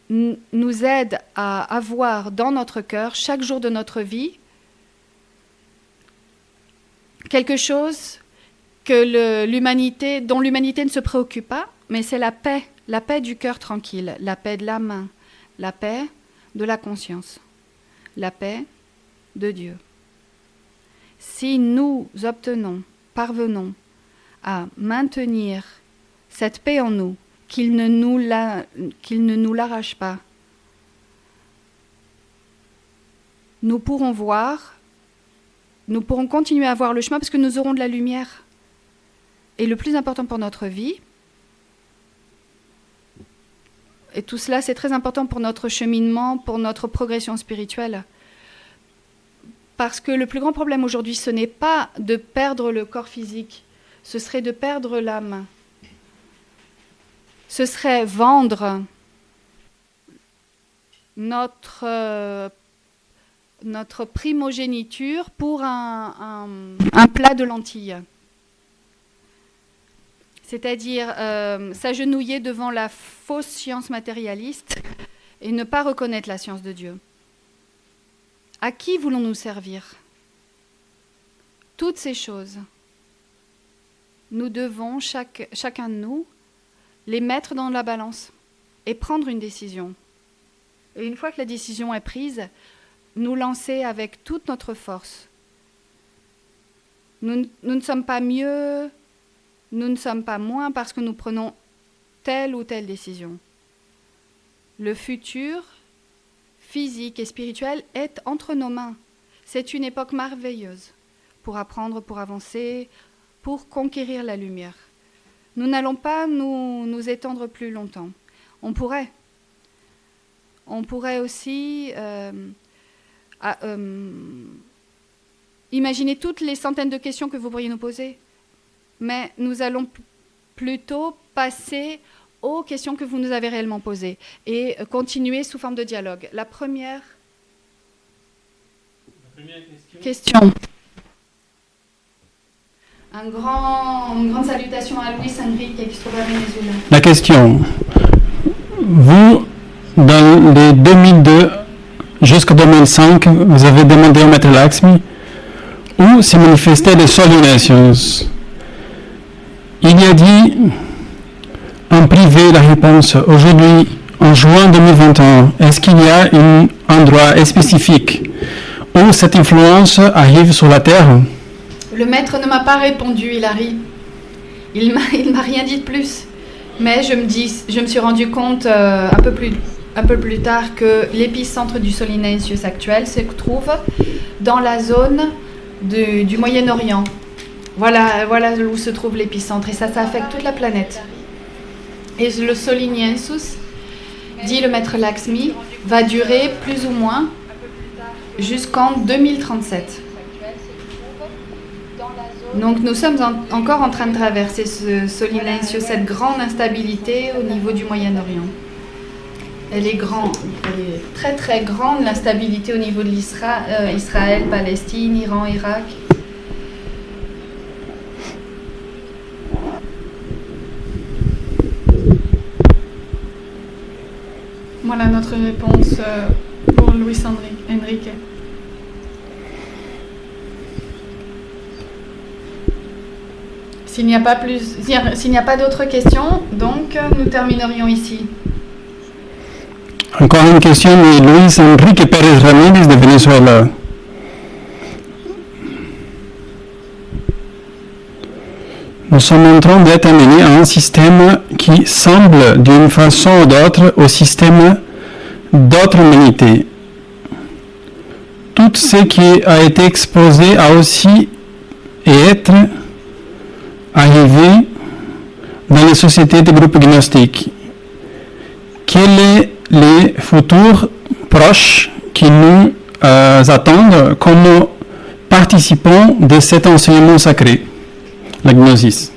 nous aide à avoir dans notre cœur, chaque jour de notre vie, quelque chose que dont l'humanité ne se préoccupe pas, mais c'est la paix du cœur tranquille, la paix de l'âme, la paix de la conscience, la paix de Dieu. Si nous parvenons à maintenir cette paix en nous, qu'il ne nous l'arrache pas, nous pourrons continuer à voir le chemin parce que nous aurons de la lumière. Et le plus important pour notre vie, et tout cela c'est très important pour notre cheminement, pour notre progression spirituelle, parce que le plus grand problème aujourd'hui, ce n'est pas de perdre le corps physique, ce serait de perdre l'âme. Ce serait vendre notre primogéniture pour un plat de lentilles. C'est-à-dire s'agenouiller devant la fausse science matérialiste et ne pas reconnaître la science de Dieu. À qui voulons-nous servir ? Toutes ces choses, nous devons, chacun de nous, les mettre dans la balance et prendre une décision. Et une fois que la décision est prise, nous lancer avec toute notre force. Nous ne sommes pas mieux, nous ne sommes pas moins parce que nous prenons telle ou telle décision. Le futur, physique et spirituel, est entre nos mains. C'est une époque merveilleuse pour apprendre, pour avancer, pour conquérir la lumière. Nous n'allons pas nous étendre plus longtemps. On pourrait aussi imaginer toutes les centaines de questions que vous pourriez nous poser, mais nous allons plutôt passer aux questions que vous nous avez réellement posées et continuer sous forme de dialogue. La première question. Une grande salutation à Luis Enrique qui se trouve à Venezuela. La question. Vous, dans les 2002 jusqu'en 2005, vous avez demandé au Maître Lakshmi où se manifestait le Soul Nations. Il y a dit en privé la réponse. Aujourd'hui, en juin 2021, est-ce qu'il y a un endroit spécifique où cette influence arrive sur la Terre ? Le maître ne m'a pas répondu, Hilary. Il m'a rien dit de plus. Mais je me suis rendu compte un peu plus tard que l'épicentre du Solinancius actuel se trouve dans la zone du Moyen-Orient. Voilà où se trouve l'épicentre. Et ça affecte toute la planète. Et le Solinancius, dit le maître Lakshmi, va durer plus ou moins jusqu'en 2037. Donc nous sommes encore en train de traverser ce Solinancius, cette grande instabilité au niveau du Moyen-Orient. Elle est très très grande, l'instabilité au niveau de Israël, Palestine, Iran, Irak. Voilà notre réponse pour Luis Enrique. S'il n'y a pas d'autres questions, donc nous terminerions ici. Encore une question de Luis Enrique Pérez Ramírez de Venezuela. Nous sommes en train d'être amenés à un système qui semble d'une façon ou d'autre au système d'autres humanités. Tout ce qui a été exposé a aussi être arrivé dans les sociétés de groupes gnostiques. Quel est le futur proche qui nous attend comme participants de cet enseignement sacré, la gnosis?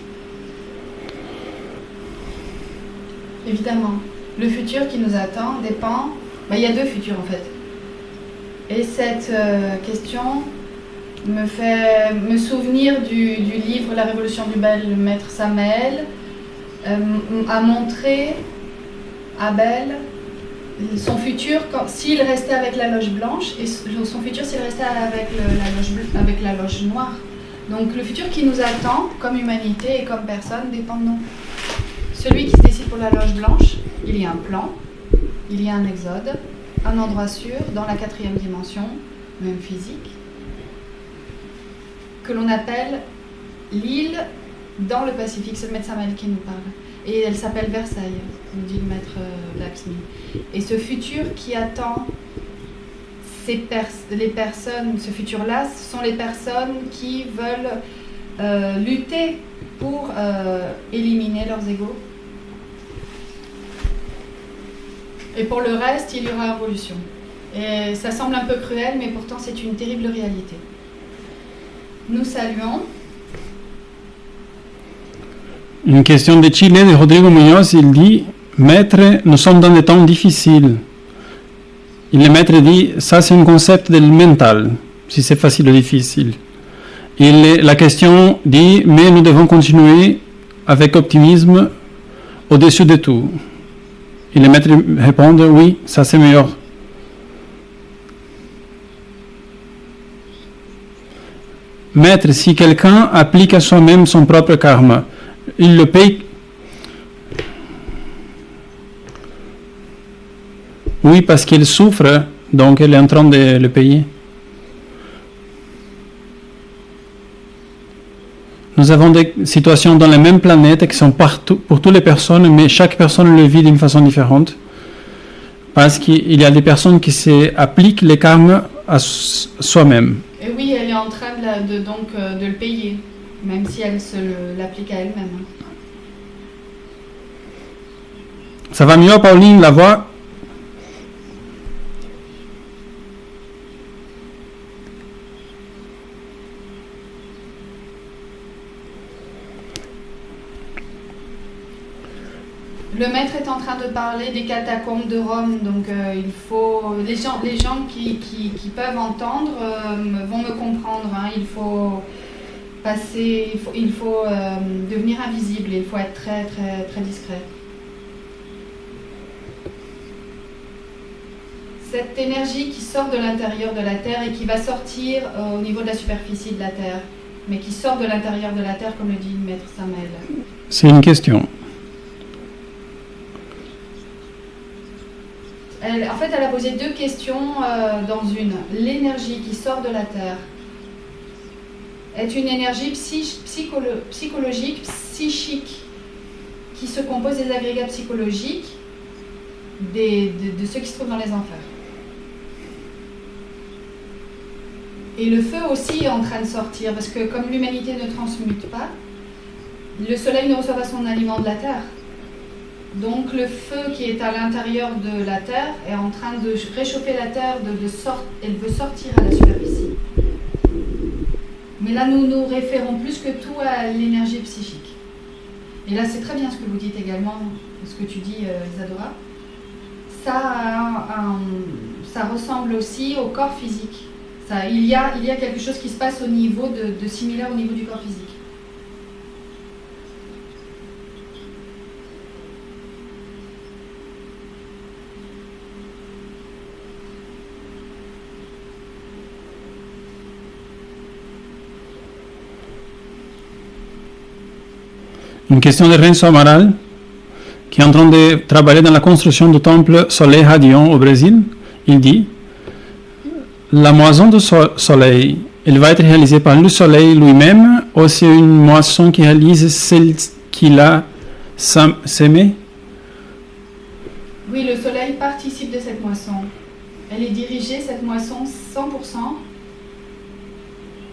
Évidemment, le futur qui nous attend dépend... il y a deux futurs en fait. Et cette question me fait me souvenir du livre La Révolution du bel maître Samael, a montré à Bel son futur s'il restait avec la loge blanche et son futur s'il restait avec la loge noire. Donc le futur qui nous attend comme humanité et comme personne dépend de nous. Celui qui se décide pour la loge blanche, il y a un plan, il y a un exode, un endroit sûr dans la 4e dimension, même physique, que l'on appelle l'île dans le Pacifique. C'est le maître Samael qui nous parle. Et elle s'appelle Versailles, nous dit le maître Lakshmi. Et ce futur qui attend les personnes, ce futur-là, ce sont les personnes qui veulent lutter pour éliminer leurs égos. Et pour le reste, il y aura révolution. Et ça semble un peu cruel, mais pourtant c'est une terrible réalité. Nous saluons. Une question de Chile de Rodrigo Muñoz, il dit « Maître, nous sommes dans des temps difficiles. » Et le maître dit « Ça c'est un concept del mental, si c'est facile ou difficile. » Et la question dit « Mais nous devons continuer avec optimisme au-dessus de tout. » Et le maître répond « Oui, ça c'est meilleur. » Maître, si quelqu'un applique à soi-même son propre karma, il le paye. Oui, parce qu'il souffre, donc il est en train de le payer. Nous avons des situations dans la même planète qui sont partout, pour toutes les personnes, mais chaque personne le vit d'une façon différente. Parce qu'il y a des personnes qui appliquent les karmas à soi-même. Et oui, elle est en train de le payer, même si elle l'applique à elle-même. Ça va mieux, Pauline, la voix? Le maître est en train de parler des catacombes de Rome, donc il faut les gens qui peuvent entendre vont me comprendre. Hein. Il faut passer, il faut devenir invisible, il faut être très très très discret. Cette énergie qui sort de l'intérieur de la Terre et qui va sortir au niveau de la superficie de la Terre, mais qui sort de l'intérieur de la Terre, comme le dit le maître Samael. C'est une question. Elle a posé deux questions dans une. L'énergie qui sort de la Terre est une énergie psychologique, psychique, qui se compose des agrégats psychologiques de ceux qui se trouvent dans les enfers. Et le feu aussi est en train de sortir, parce que comme l'humanité ne transmute pas, le soleil ne reçoit pas son aliment de la Terre. Donc le feu qui est à l'intérieur de la Terre est en train de réchauffer la Terre, elle veut sortir à la superficie. Mais là, nous nous référons plus que tout à l'énergie psychique. Et là, c'est très bien ce que vous dites également, ce que tu dis, Isadora. Ça ressemble aussi au corps physique. Il y a quelque chose qui se passe au niveau de similaire au niveau du corps physique. Une question de Renzo Amaral, qui est en train de travailler dans la construction du temple Soleil Radiant au Brésil. Il dit: la moisson du soleil, elle va être réalisée par le soleil lui-même, ou c'est une moisson qui réalise celle qu'il a sémée? Oui, le soleil participe de cette moisson. Elle est dirigée, cette moisson, 100%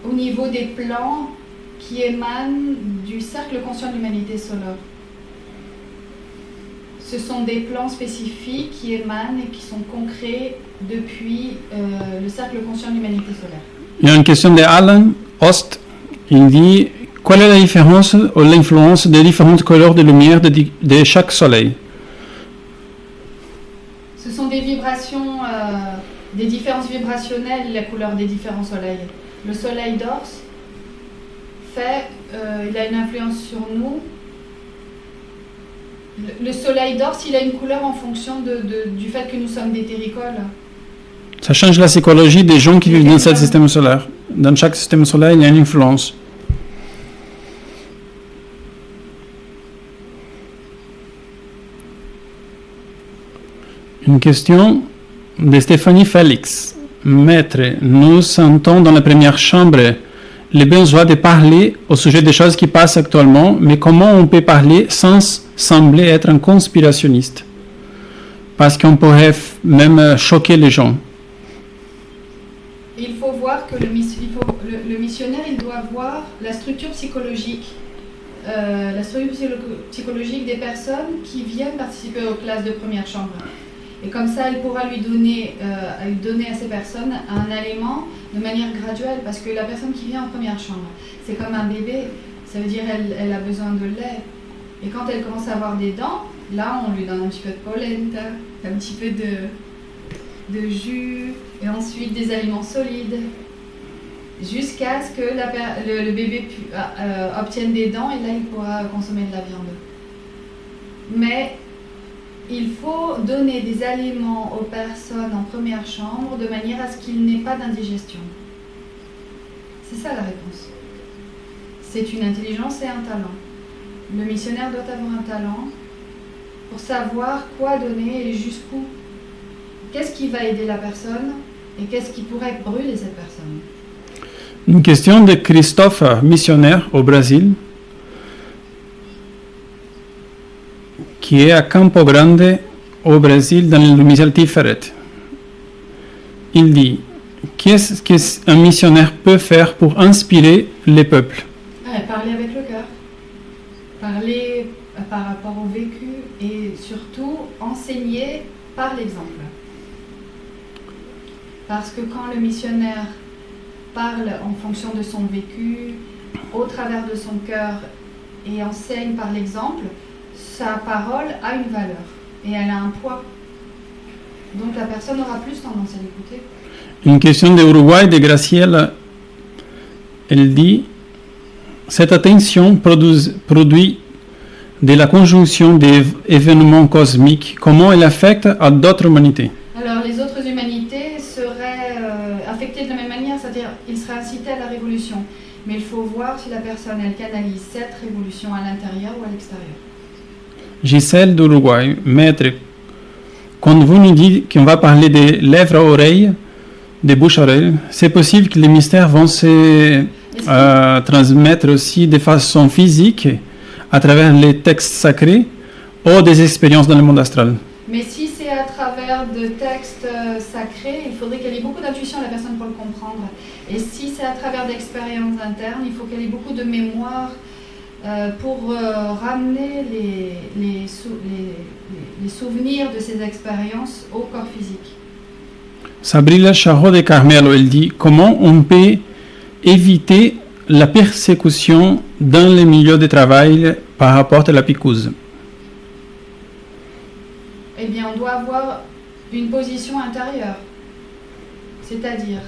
au niveau des plans qui émanent du cercle conscient de l'humanité solaire. Ce sont des plans spécifiques qui émanent et qui sont concrets depuis le cercle conscient de l'humanité solaire. Il y a une question de Alan Ost. Il dit: quelle est la différence ou l'influence des différentes couleurs de lumière de chaque soleil? Ce sont des vibrations, des différences vibrationnelles, la couleur des différents soleils. Le soleil d'Orse il a une influence sur nous. Le soleil d'Orse, il a une couleur en fonction du fait que nous sommes des terricoles. Ça change la psychologie des gens qui vivent dans ce système solaire. Dans chaque système solaire, il y a une influence. Une question de Stéphanie Félix. Maître, nous sentons dans la première chambre le besoin de parler au sujet des choses qui passent actuellement, mais comment on peut parler sans sembler être un conspirationniste? Parce qu'on pourrait même choquer les gens. Il faut voir que le missionnaire, il doit voir la structure psychologique des personnes qui viennent participer aux classes de première chambre. Et comme ça, elle pourra lui donner à ces personnes un aliment de manière graduelle, parce que la personne qui vient en première chambre, c'est comme un bébé, ça veut dire elle a besoin de lait. Et quand elle commence à avoir des dents, là on lui donne un petit peu de polenta, un petit peu de jus, et ensuite des aliments solides, jusqu'à ce que le bébé obtienne des dents, et là il pourra consommer de la viande. Mais il faut donner des aliments aux personnes en première chambre de manière à ce qu'il n'ait pas d'indigestion. C'est ça la réponse. C'est une intelligence et un talent. Le missionnaire doit avoir un talent pour savoir quoi donner et jusqu'où. Qu'est-ce qui va aider la personne et qu'est-ce qui pourrait brûler cette personne. Une question de Christophe, missionnaire au Brésil, qui est à Campo Grande, au Brésil, dans le musée Tiferet. Il dit: qu'est-ce qu'un missionnaire peut faire pour inspirer les peuples? Parler avec le cœur, parler par rapport au vécu et surtout enseigner par l'exemple. Parce que quand le missionnaire parle en fonction de son vécu, au travers de son cœur et enseigne par l'exemple, sa parole a une valeur et elle a un poids. Donc la personne aura plus tendance à l'écouter. Une question de Uruguay, de Graciela. Elle dit: cette attention produit de la conjonction des événements cosmiques, comment elle affecte à d'autres humanités? Alors les autres humanités seraient affectées de la même manière, c'est-à-dire ils seraient incités à la révolution. Mais il faut voir si la personne elle canalise cette révolution à l'intérieur ou à l'extérieur. Gisèle d'Uruguay, maître, quand vous nous dites qu'on va parler des lèvres à oreilles, des bouches à oreilles, c'est possible que les mystères vont se transmettre aussi de façon physique à travers les textes sacrés ou des expériences dans le monde astral? Mais si c'est à travers de textes sacrés, il faudrait qu'elle ait beaucoup d'intuition, la personne, pour le comprendre. Et si c'est à travers d'expériences internes, il faut qu'elle ait beaucoup de mémoire pour ramener les souvenirs de ces expériences au corps physique. Sabrina Charro de Carmelo, elle dit: comment on peut éviter la persécution dans les milieux de travail par rapport à la picouse? Eh bien, on doit avoir une position intérieure, c'est-à-dire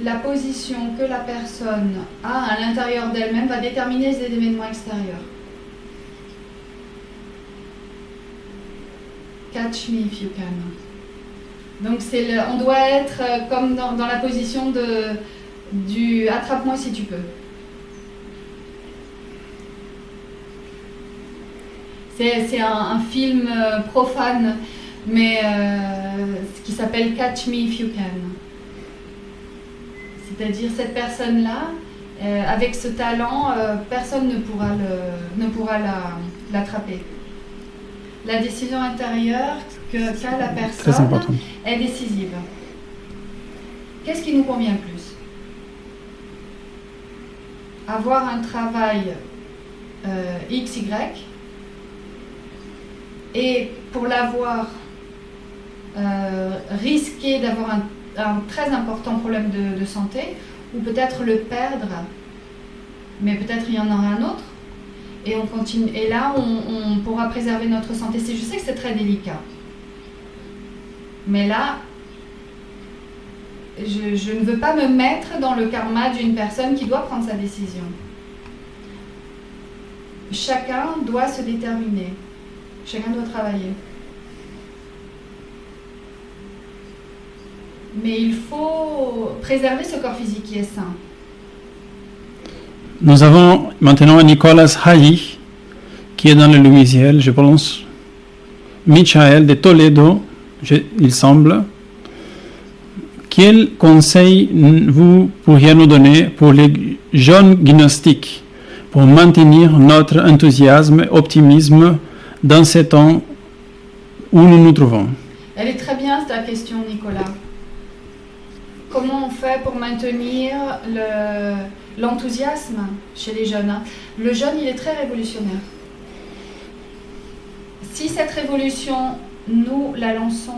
la position que la personne a à l'intérieur d'elle-même va déterminer les événements extérieurs. Catch me if you can. Donc on doit être comme dans la position du Attrape-moi si tu peux. C'est un film profane, mais qui s'appelle Catch Me If You Can. C'est-à-dire cette personne-là, avec ce talent, personne ne pourra l'attraper. La décision intérieure qu'a la Très personne important. est décisive. Qu'est-ce qui nous convient le plus? Avoir un travail XY et pour l'avoir, risquer d'avoir un très important problème de santé, ou peut-être le perdre, mais peut-être il y en aura un autre, et on continue. Et là, on pourra préserver notre santé. Je sais que c'est très délicat, mais là, je ne veux pas me mettre dans le karma d'une personne qui doit prendre sa décision. Chacun doit se déterminer, chacun doit travailler. Mais il faut préserver ce corps physique qui est sain. Nous avons maintenant Nicolas Hayi, qui est dans le Louisiane, je pense. Michael de Toledo, il semble. Quel conseil vous pourriez nous donner pour les jeunes gnostiques pour maintenir notre enthousiasme et optimisme dans ces temps où nous nous trouvons? Elle est très bien, ta question, Nicolas. Comment on fait pour maintenir l'enthousiasme chez les jeunes, hein? Le jeune, il est très révolutionnaire. Si cette révolution, nous la lançons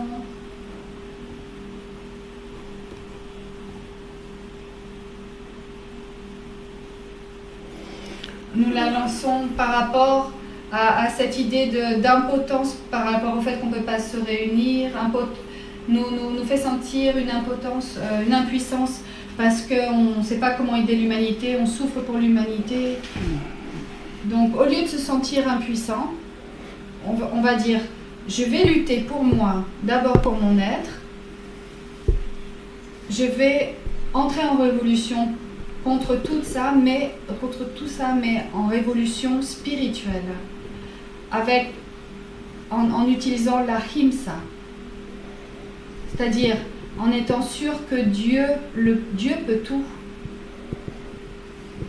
par rapport à cette idée d'impotence, par rapport au fait qu'on ne peut pas se réunir, nous fait sentir une impotence, une impuissance, parce qu'on ne sait pas comment aider l'humanité, on souffre pour l'humanité. Donc au lieu de se sentir impuissant, on va dire, je vais lutter pour moi, d'abord pour mon être, je vais entrer en révolution contre tout ça, mais en révolution spirituelle, en utilisant la himsa, c'est-à-dire en étant sûr que Dieu peut tout.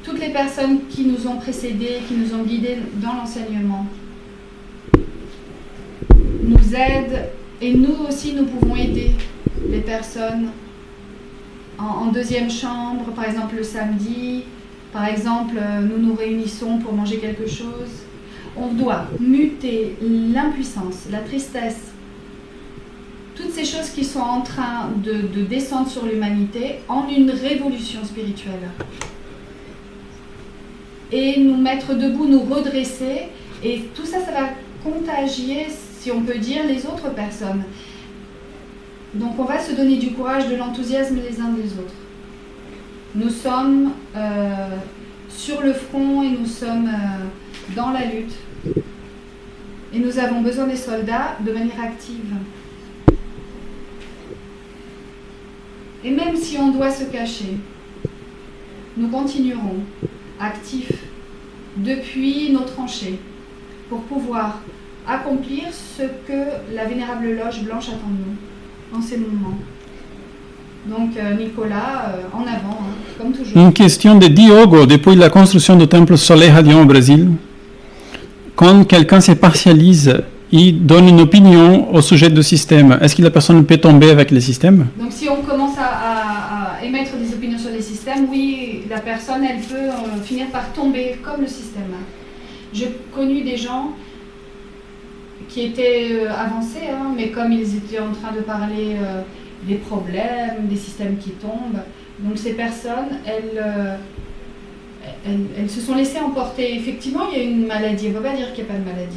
Toutes les personnes qui nous ont précédés, qui nous ont guidés dans l'enseignement, nous aident, et nous aussi nous pouvons aider les personnes en deuxième chambre, par exemple le samedi, par exemple nous nous réunissons pour manger quelque chose. On doit muter l'impuissance, la tristesse, toutes ces choses qui sont en train de descendre sur l'humanité en une révolution spirituelle. Et nous mettre debout, nous redresser, et tout ça, ça va contagier, si on peut dire, les autres personnes. Donc on va se donner du courage, de l'enthousiasme les uns des autres. Nous sommes sur le front et nous sommes dans la lutte. Et nous avons besoin des soldats de manière active. Et même si on doit se cacher, nous continuerons actifs depuis nos tranchées pour pouvoir accomplir ce que la vénérable loge blanche attend de nous en ces moments. Donc Nicolas, en avant, hein, comme toujours. Une question de Diogo, depuis la construction du temple Soleil Radiant au Brésil. Quand quelqu'un se partialise, il donne une opinion au sujet du système. Est-ce que la personne peut tomber avec le système? Donc si on commence à émettre des opinions sur les systèmes, oui, la personne, elle peut finir par tomber comme le système. J'ai connu des gens qui étaient avancés, hein, mais comme ils étaient en train de parler des problèmes, des systèmes qui tombent, donc ces personnes, elles se sont laissées emporter. Effectivement, il y a une maladie, on ne peut pas dire qu'il n'y a pas de maladie.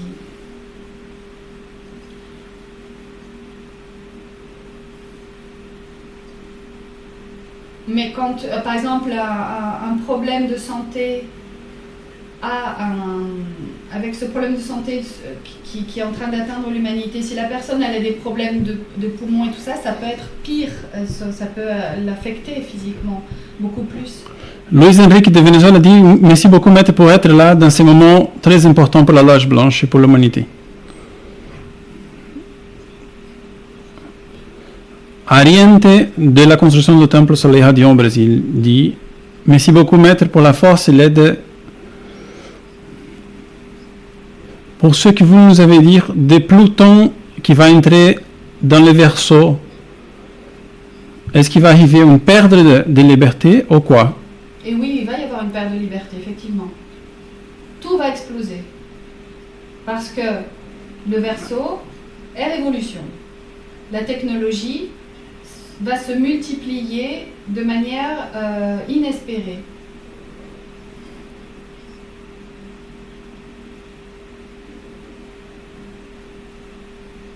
Mais quand, par exemple, un problème de santé a avec ce problème de santé qui est en train d'atteindre l'humanité, si la personne elle a des problèmes de poumons et tout ça, ça peut être pire, ça peut l'affecter physiquement beaucoup plus. Luis Enrique de Venezuela dit « Merci beaucoup, maître, pour être là dans ces moments très importants pour la Loge Blanche et pour l'humanité. » Ariente de la construction du Temple Soleil Radiant au Brésil dit « Merci beaucoup, maître, pour la force et l'aide. Pour ce que vous nous avez dit de Pluton qui va entrer dans le Verseau, est-ce qu'il va arriver une perte de liberté ou quoi? » Et oui, il va y avoir une perte de liberté, effectivement. Tout va exploser. Parce que le Verseau est révolution. La technologie va se multiplier de manière inespérée.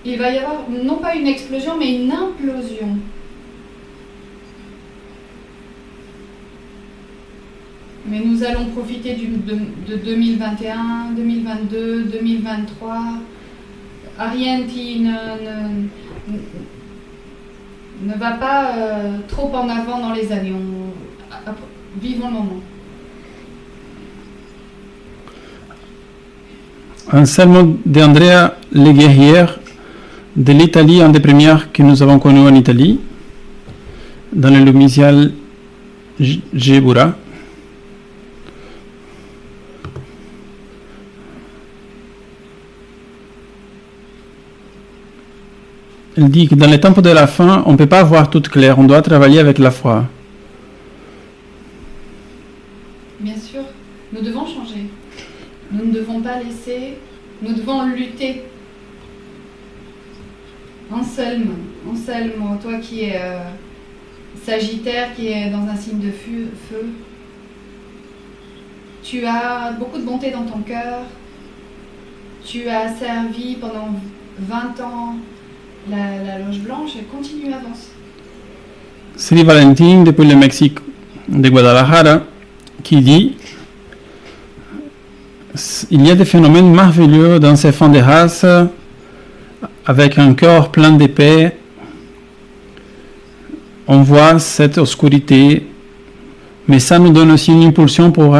Il va y avoir non pas une explosion, mais une implosion. Mais nous allons profiter de 2021, 2022, 2023. Ariente ne va pas trop en avant dans les années. Vivons le moment. Anselmo de Andrea Leguerrière de l'Italie, un des premières que nous avons connues en Italie, dans le Lumisial Gebura. Elle dit que dans les temps de la fin, on ne peut pas voir tout clair, on doit travailler avec la foi. Bien sûr, nous devons changer. Nous ne devons pas laisser, nous devons lutter. Anselme, toi qui es Sagittaire, qui est dans un signe de feu, tu as beaucoup de bonté dans ton cœur, tu as servi pendant 20 ans la Loge Blanche, continue, avance. Sri Valentin, depuis le Mexique, de Guadalajara, qui dit il y a des phénomènes merveilleux dans ces fonds de race, avec un cœur plein de paix. On voit cette obscurité, mais ça nous donne aussi une impulsion pour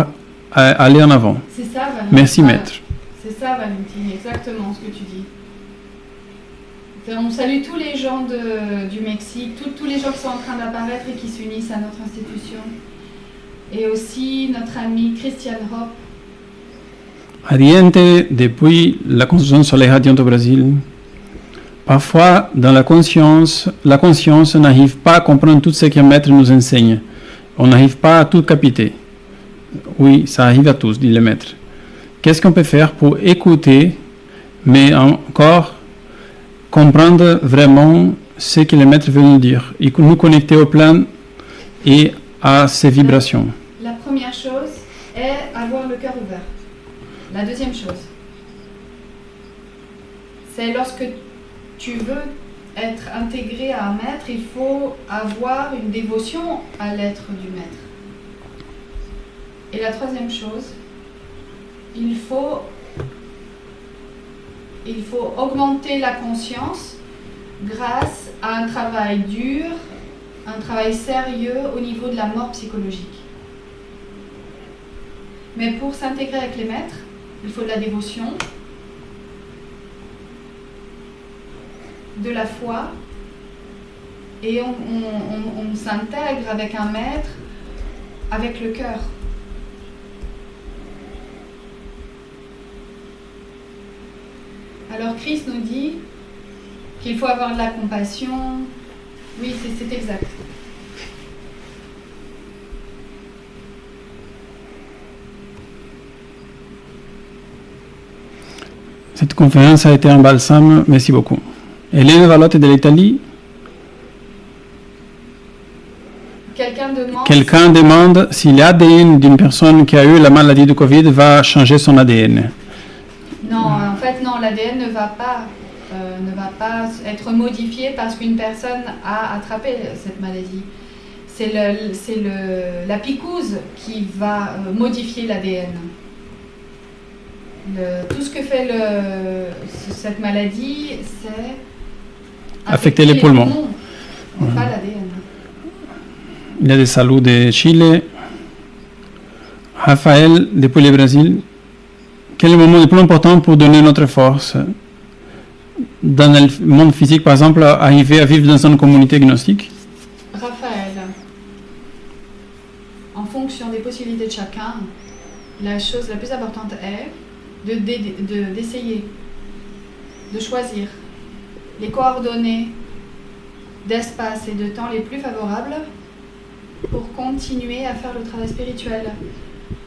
aller en avant. C'est ça, Valentin. Merci, maître. C'est ça, Valentine, exactement ce que tu dis. On salue tous les gens du Mexique, tous les gens qui sont en train d'apparaître et qui s'unissent à notre institution. Et aussi notre ami Christian Hoppe. Ariente, depuis la construction Soleil Radiant au Brésil, parfois dans la conscience n'arrive pas à comprendre tout ce que le maître nous enseigne. On n'arrive pas à tout capter. Oui, ça arrive à tous, dit le maître. Qu'est-ce qu'on peut faire pour écouter, mais encore comprendre vraiment ce que le maître veut nous dire et nous connecter au plan et à ses vibrations? La première chose est avoir le cœur ouvert. La deuxième chose, c'est lorsque tu veux être intégré à un maître, il faut avoir une dévotion à l'être du maître. Et la troisième chose, il faut augmenter la conscience grâce à un travail dur, un travail sérieux au niveau de la mort psychologique. Mais pour s'intégrer avec les maîtres, il faut de la dévotion, de la foi, et on s'intègre avec un maître, avec le cœur. Alors Christ nous dit qu'il faut avoir de la compassion. Oui, c'est exact. Cette conférence a été un balsame, merci beaucoup. Hélène Valotte de l'Italie. Quelqu'un demande si l'ADN d'une personne qui a eu la maladie du Covid va changer son ADN. Non, en fait, non, l'ADN ne va pas être modifié parce qu'une personne a attrapé cette maladie. C'est la picouse qui va modifier l'ADN. Tout ce que fait cette maladie, c'est Affecter les poumons. Pas l'ADN. Il y a des saluts de Chile. Raphaël, depuis le Brésil. Quel est le moment le plus important pour donner notre force dans le monde physique, par exemple, arriver à vivre dans une communauté gnostique? Raphaël, en fonction des possibilités de chacun, la chose la plus importante est d'essayer, de choisir les coordonnées d'espace et de temps les plus favorables pour continuer à faire le travail spirituel.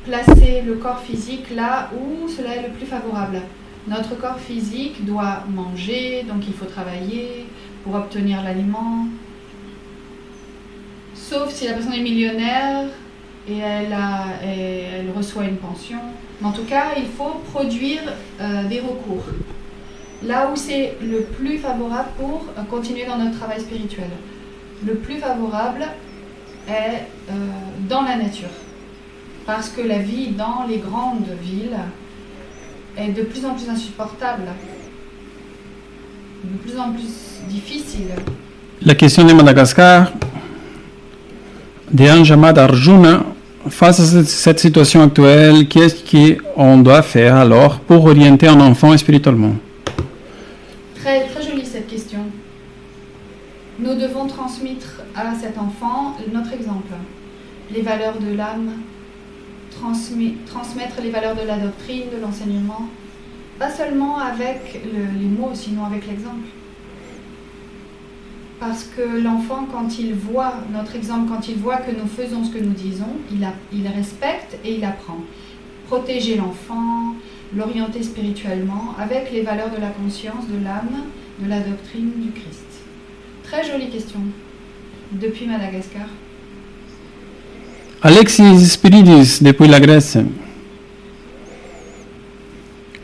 Placer le corps physique là où cela est le plus favorable. Notre corps physique doit manger, donc il faut travailler pour obtenir l'aliment. Sauf si la personne est millionnaire et elle reçoit une pension. Mais en tout cas, il faut produire des recours. Là où c'est le plus favorable pour continuer dans notre travail spirituel. Le plus favorable est dans la nature. Parce que la vie dans les grandes villes est de plus en plus insupportable, de plus en plus difficile. La question de Madagascar, de Anjamad Arjuna, face à cette situation actuelle, qu'est-ce qu'on doit faire alors pour orienter un enfant spirituellement? Très, très jolie cette question. Nous devons transmettre à cet enfant notre exemple, les valeurs de l'âme, transmettre les valeurs de la doctrine, de l'enseignement, pas seulement avec les mots, sinon avec l'exemple. Parce que l'enfant, quand il voit notre exemple, quand il voit que nous faisons ce que nous disons, il respecte et il apprend. Protéger l'enfant, l'orienter spirituellement avec les valeurs de la conscience, de l'âme, de la doctrine du Christ. Très jolie question. Depuis Madagascar. Alexis Spiridis, depuis la Grèce.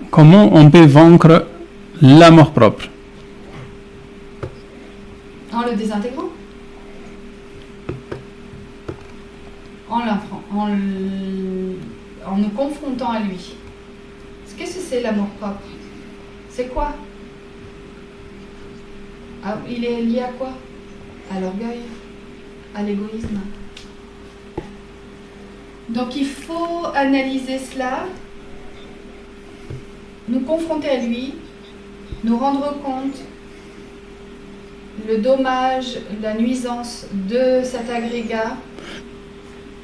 Comment on peut vaincre l'amour-propre? En le désintégrant. En nous confrontant à lui. Qu'est-ce que c'est l'amour-propre? C'est quoi? Il est lié à quoi? À l'orgueil, à l'égoïsme. Donc il faut analyser cela, nous confronter à lui, nous rendre compte le dommage, la nuisance de cet agrégat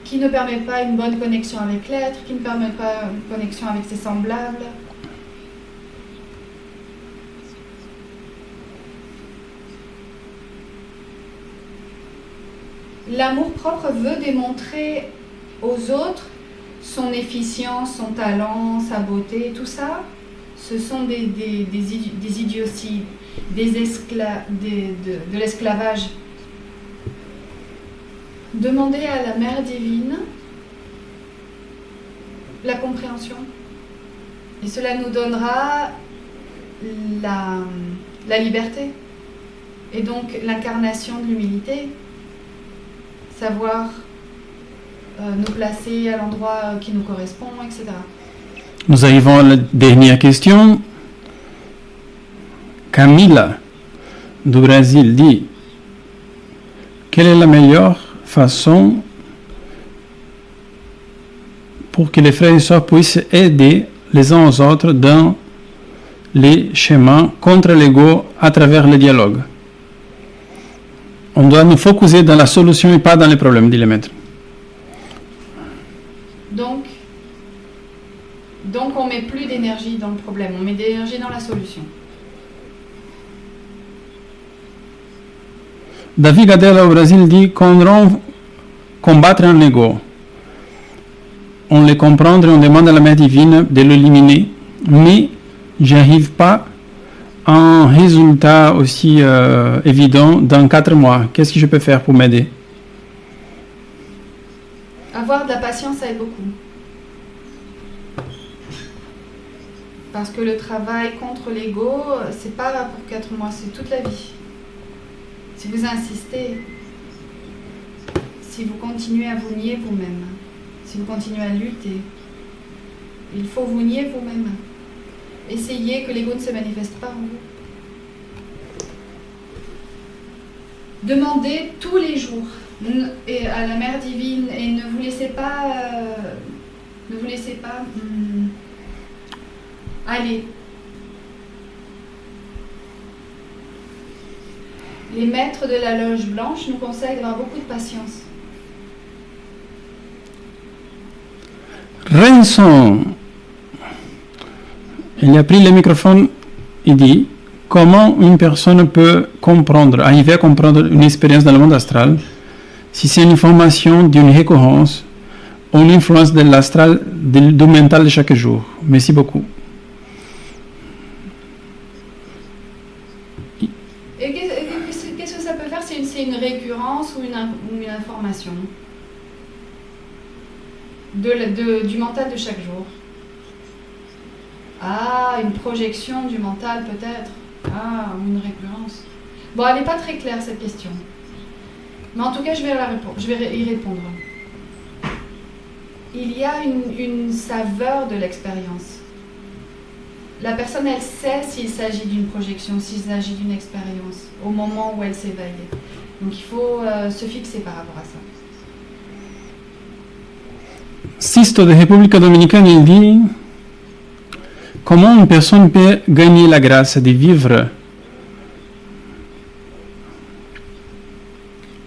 qui ne permet pas une bonne connexion avec l'être, qui ne permet pas une connexion avec ses semblables. L'amour-propre veut démontrer aux autres son efficience, son talent, sa beauté, tout ça, ce sont des idioties, de l'esclavage. Demandez à la Mère divine la compréhension. Et cela nous donnera la liberté. Et donc l'incarnation de l'humilité. Savoir nous placer à l'endroit qui nous correspond, etc. Nous arrivons à la dernière question. Camila, du Brésil, dit: quelle est la meilleure façon pour que les frères et sœurs puissent aider les uns aux autres dans les chemins contre l'ego à travers le dialogue? On doit nous focuser dans la solution et pas dans les problèmes, dit le maître. Donc on ne met plus d'énergie dans le problème, on met de l'énergie dans la solution. David Gadella au Brésil dit qu'on doit combattre un ego. On le comprend et on demande à la Mère divine de l'éliminer, mais je n'arrive pas à un résultat aussi évident dans 4 mois. Qu'est-ce que je peux faire pour m'aider? Avoir de la patience, ça aide beaucoup. Parce que le travail contre l'ego, c'est pas pour 4 mois, c'est toute la vie. Si vous insistez, si vous continuez à vous nier vous-même, si vous continuez à lutter, il faut vous nier vous-même. essayez que l'ego ne se manifeste pas en vous. Demandez tous les jours et à la Mère Divine et ne vous laissez pas aller. Les maîtres de la loge blanche nous conseillent d'avoir beaucoup de patience. Renson, il a pris le microphone et dit comment une personne peut arriver à comprendre une expérience dans le monde astral si c'est une information d'une récurrence ou une influence de l'astral, du mental de chaque jour. Merci beaucoup. Et qu'est-ce que ça peut faire? C'est une récurrence ou une information du mental de chaque jour. Ah, une projection du mental peut-être. Ah, une récurrence. Bon, elle n'est pas très claire cette question. Mais en tout cas, je vais y répondre. Il y a une saveur de l'expérience. La personne, elle sait s'il s'agit d'une projection, s'il s'agit d'une expérience, au moment où elle s'éveille. Donc il faut se fixer par rapport à ça. Sisto de República Dominicana, il dit comment une personne peut gagner la grâce de vivre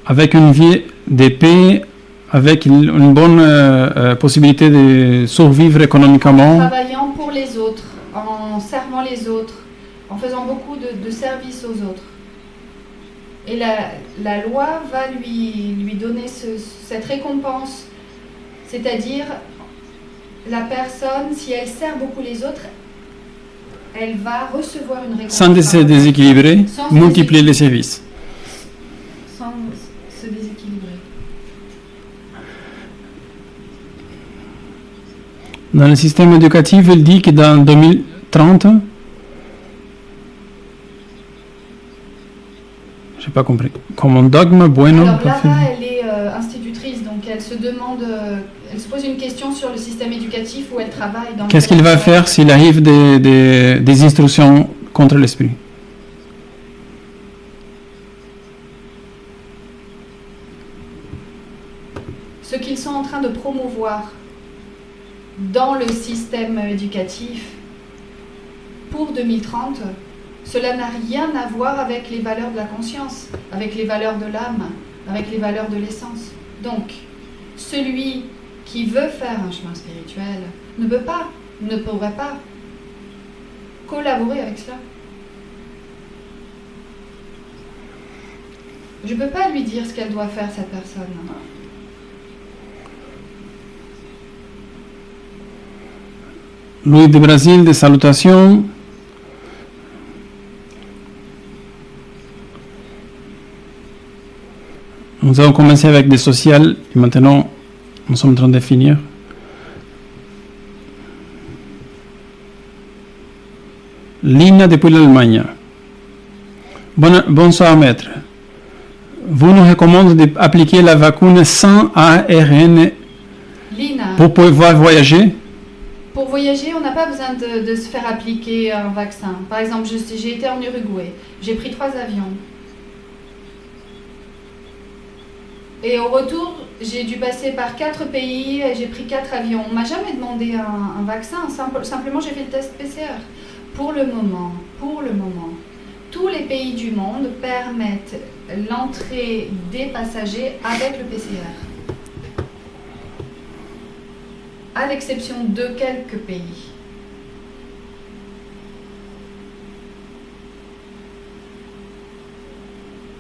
avec une vie de paix, avec une bonne possibilité de survivre économiquement. En travaillant pour les autres, en servant les autres, en faisant beaucoup de services aux autres. Et la loi va lui donner cette récompense. C'est-à-dire, la personne, si elle sert beaucoup les autres, elle va recevoir une récompense. Sans se déséquilibrer, multiplier les services. Sans se déséquilibrer. Dans le système éducatif, il dit que dans 2030, je n'ai pas compris, comme un dogme bueno. Alors Lara, elle est institutrice, donc elle se demande, elle se pose une question sur le système éducatif où elle travaille. Qu'est-ce qu'il va faire s'il arrive des instructions contre l'esprit? Ce qu'ils sont en train de promouvoir dans le système éducatif pour 2030, cela n'a rien à voir avec les valeurs de la conscience, avec les valeurs de l'âme, avec les valeurs de l'essence. Donc, celui qui veut faire un chemin spirituel ne pourrait pas collaborer avec cela. Je ne peux pas lui dire ce qu'elle doit faire, cette personne. Louis de Brasil, des salutations. Nous avons commencé avec des sociales et maintenant nous sommes en train de finir. Lina depuis l'Allemagne. Bonsoir maître. Vous nous recommandez d'appliquer la vacune sans ARN Lina, pour pouvoir voyager? pour voyager, on n'a pas besoin de se faire appliquer un vaccin. Par exemple, j'ai été en Uruguay, j'ai pris 3 avions. Et au retour, j'ai dû passer par 4 pays et j'ai pris 4 avions. On ne m'a jamais demandé un vaccin, simplement j'ai fait le test PCR. Pour le moment, tous les pays du monde permettent l'entrée des passagers avec le PCR. À l'exception de quelques pays.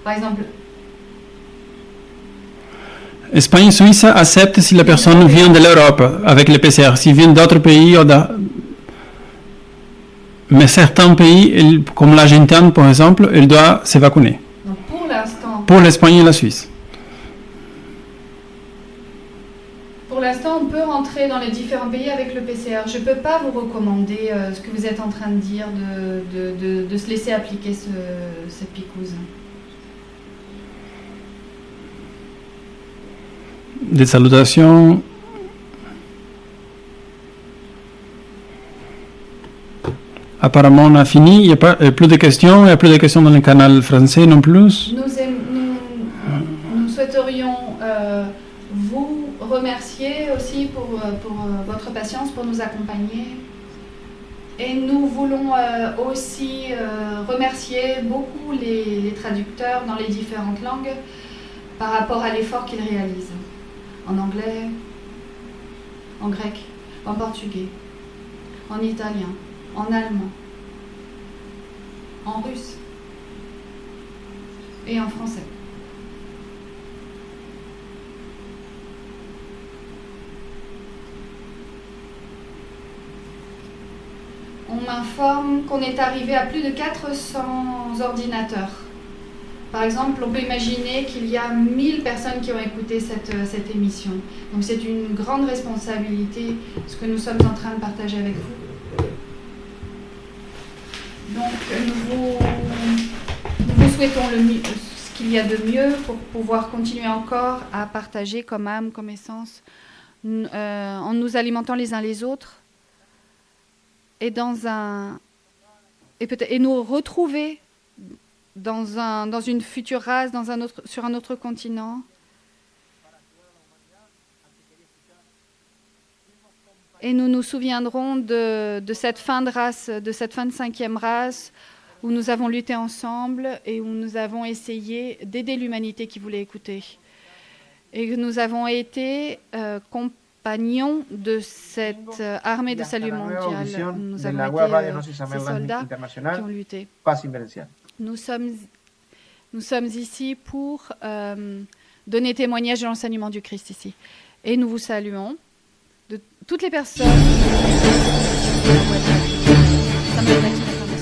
Par exemple, Espagne et Suisse acceptent si la personne vient de l'Europe avec le PCR. S'il vient d'autres pays, mais certains pays, comme l'Argentine par exemple, il doit se vacciner. donc pour l'instant, Pour l'Espagne et la Suisse. on peut rentrer dans les différents pays avec le PCR. Je ne peux pas vous recommander ce que vous êtes en train de dire, de se laisser appliquer cette picouse. Des salutations. apparemment on a fini. Il n'y a pas plus de questions. Il n'y a plus de questions dans le canal français non plus. Nous souhaiterions vous remercier aussi pour votre patience, pour nous accompagner. Et nous voulons aussi remercier beaucoup les traducteurs dans les différentes langues par rapport à l'effort qu'ils réalisent. En anglais, en grec, en portugais, en italien, en allemand, en russe et en français. On m'informe qu'on est arrivé à plus de 400 ordinateurs. Par exemple, on peut imaginer qu'il y a 1000 personnes qui ont écouté cette émission. Donc c'est une grande responsabilité, ce que nous sommes en train de partager avec vous. Donc nous vous souhaitons ce qu'il y a de mieux pour pouvoir continuer encore à partager comme âme, comme essence, en nous alimentant les uns les autres. Et nous retrouver dans une future race, sur un autre continent. Et nous nous souviendrons de cette fin de race, de cette fin de 5e race, où nous avons lutté ensemble et où nous avons essayé d'aider l'humanité qui voulait écouter. Et que nous avons été compagnons de cette armée de salut mondial. Nous avons été ces soldats qui ont lutté. Nous sommes ici pour donner témoignage de l'enseignement du Christ ici. Et nous vous saluons de toutes les personnes.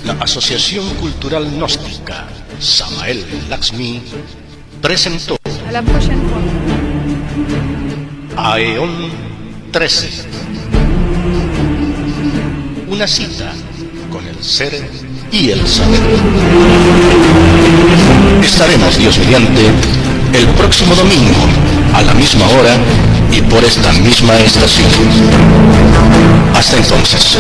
La Asociación Cultural Gnóstica Samael Laxmi presentó À la prochaine fois. Aeon 13. Una cita con el ser y el saber. Estaremos, Dios mediante, el próximo domingo a la misma hora y por esta misma estación. Hasta entonces.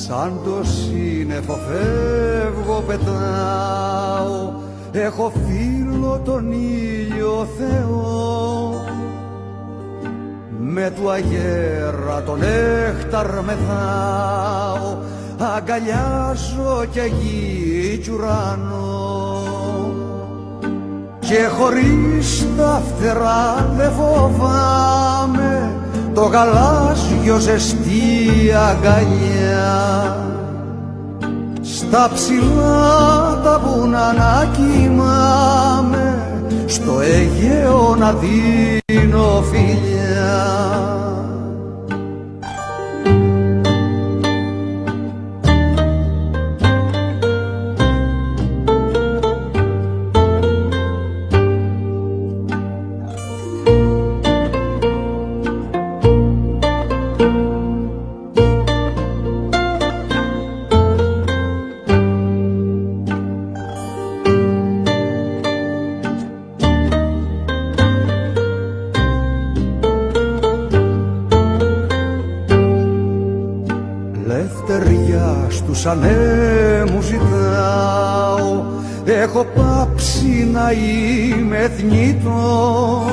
Σαν το σύννεφο φεύγω, πετάω, έχω φίλο τον ήλιο Θεό. Με του αγέρα τον νέχταρ μεθάω, αγκαλιάζω και γη κι ουρανό. Και χωρίς τα φτερά δεν φοβάμαι το γαλάζιο ζεστή αγκαλιά. Στα ψηλά τα βουνά να κοιμάμαι, στο Αιγαίο να δίνω φιλιά. Λευτεριά στους ανέμους ζητάω, έχω πάψει να είμαι θνητός.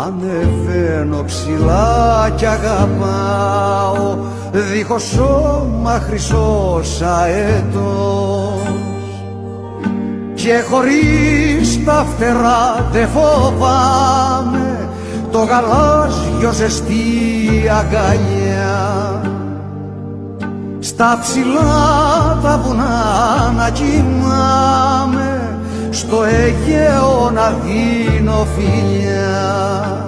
Ανεβαίνω ψηλά κι αγαπάω, δίχως σώμα χρυσός αετός. και χωρίς τα φτερά δεν φοβάμαι το γαλάζιο ζεστή αγκαλιά. Στα ψηλά τα βουνά να κοιμάμαι, στο Αιγαίο να δίνω φιλιά.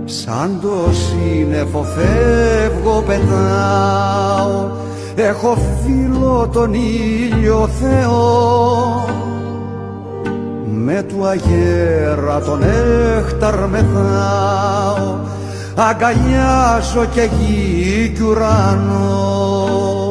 Σαν το σύννεφο φεύγω πετάω, έχω φίλο τον ήλιο Θεό. Με του αγέρα τον νέχταρ μεθάω, αγκαλιάζω και γη κι ουρανό.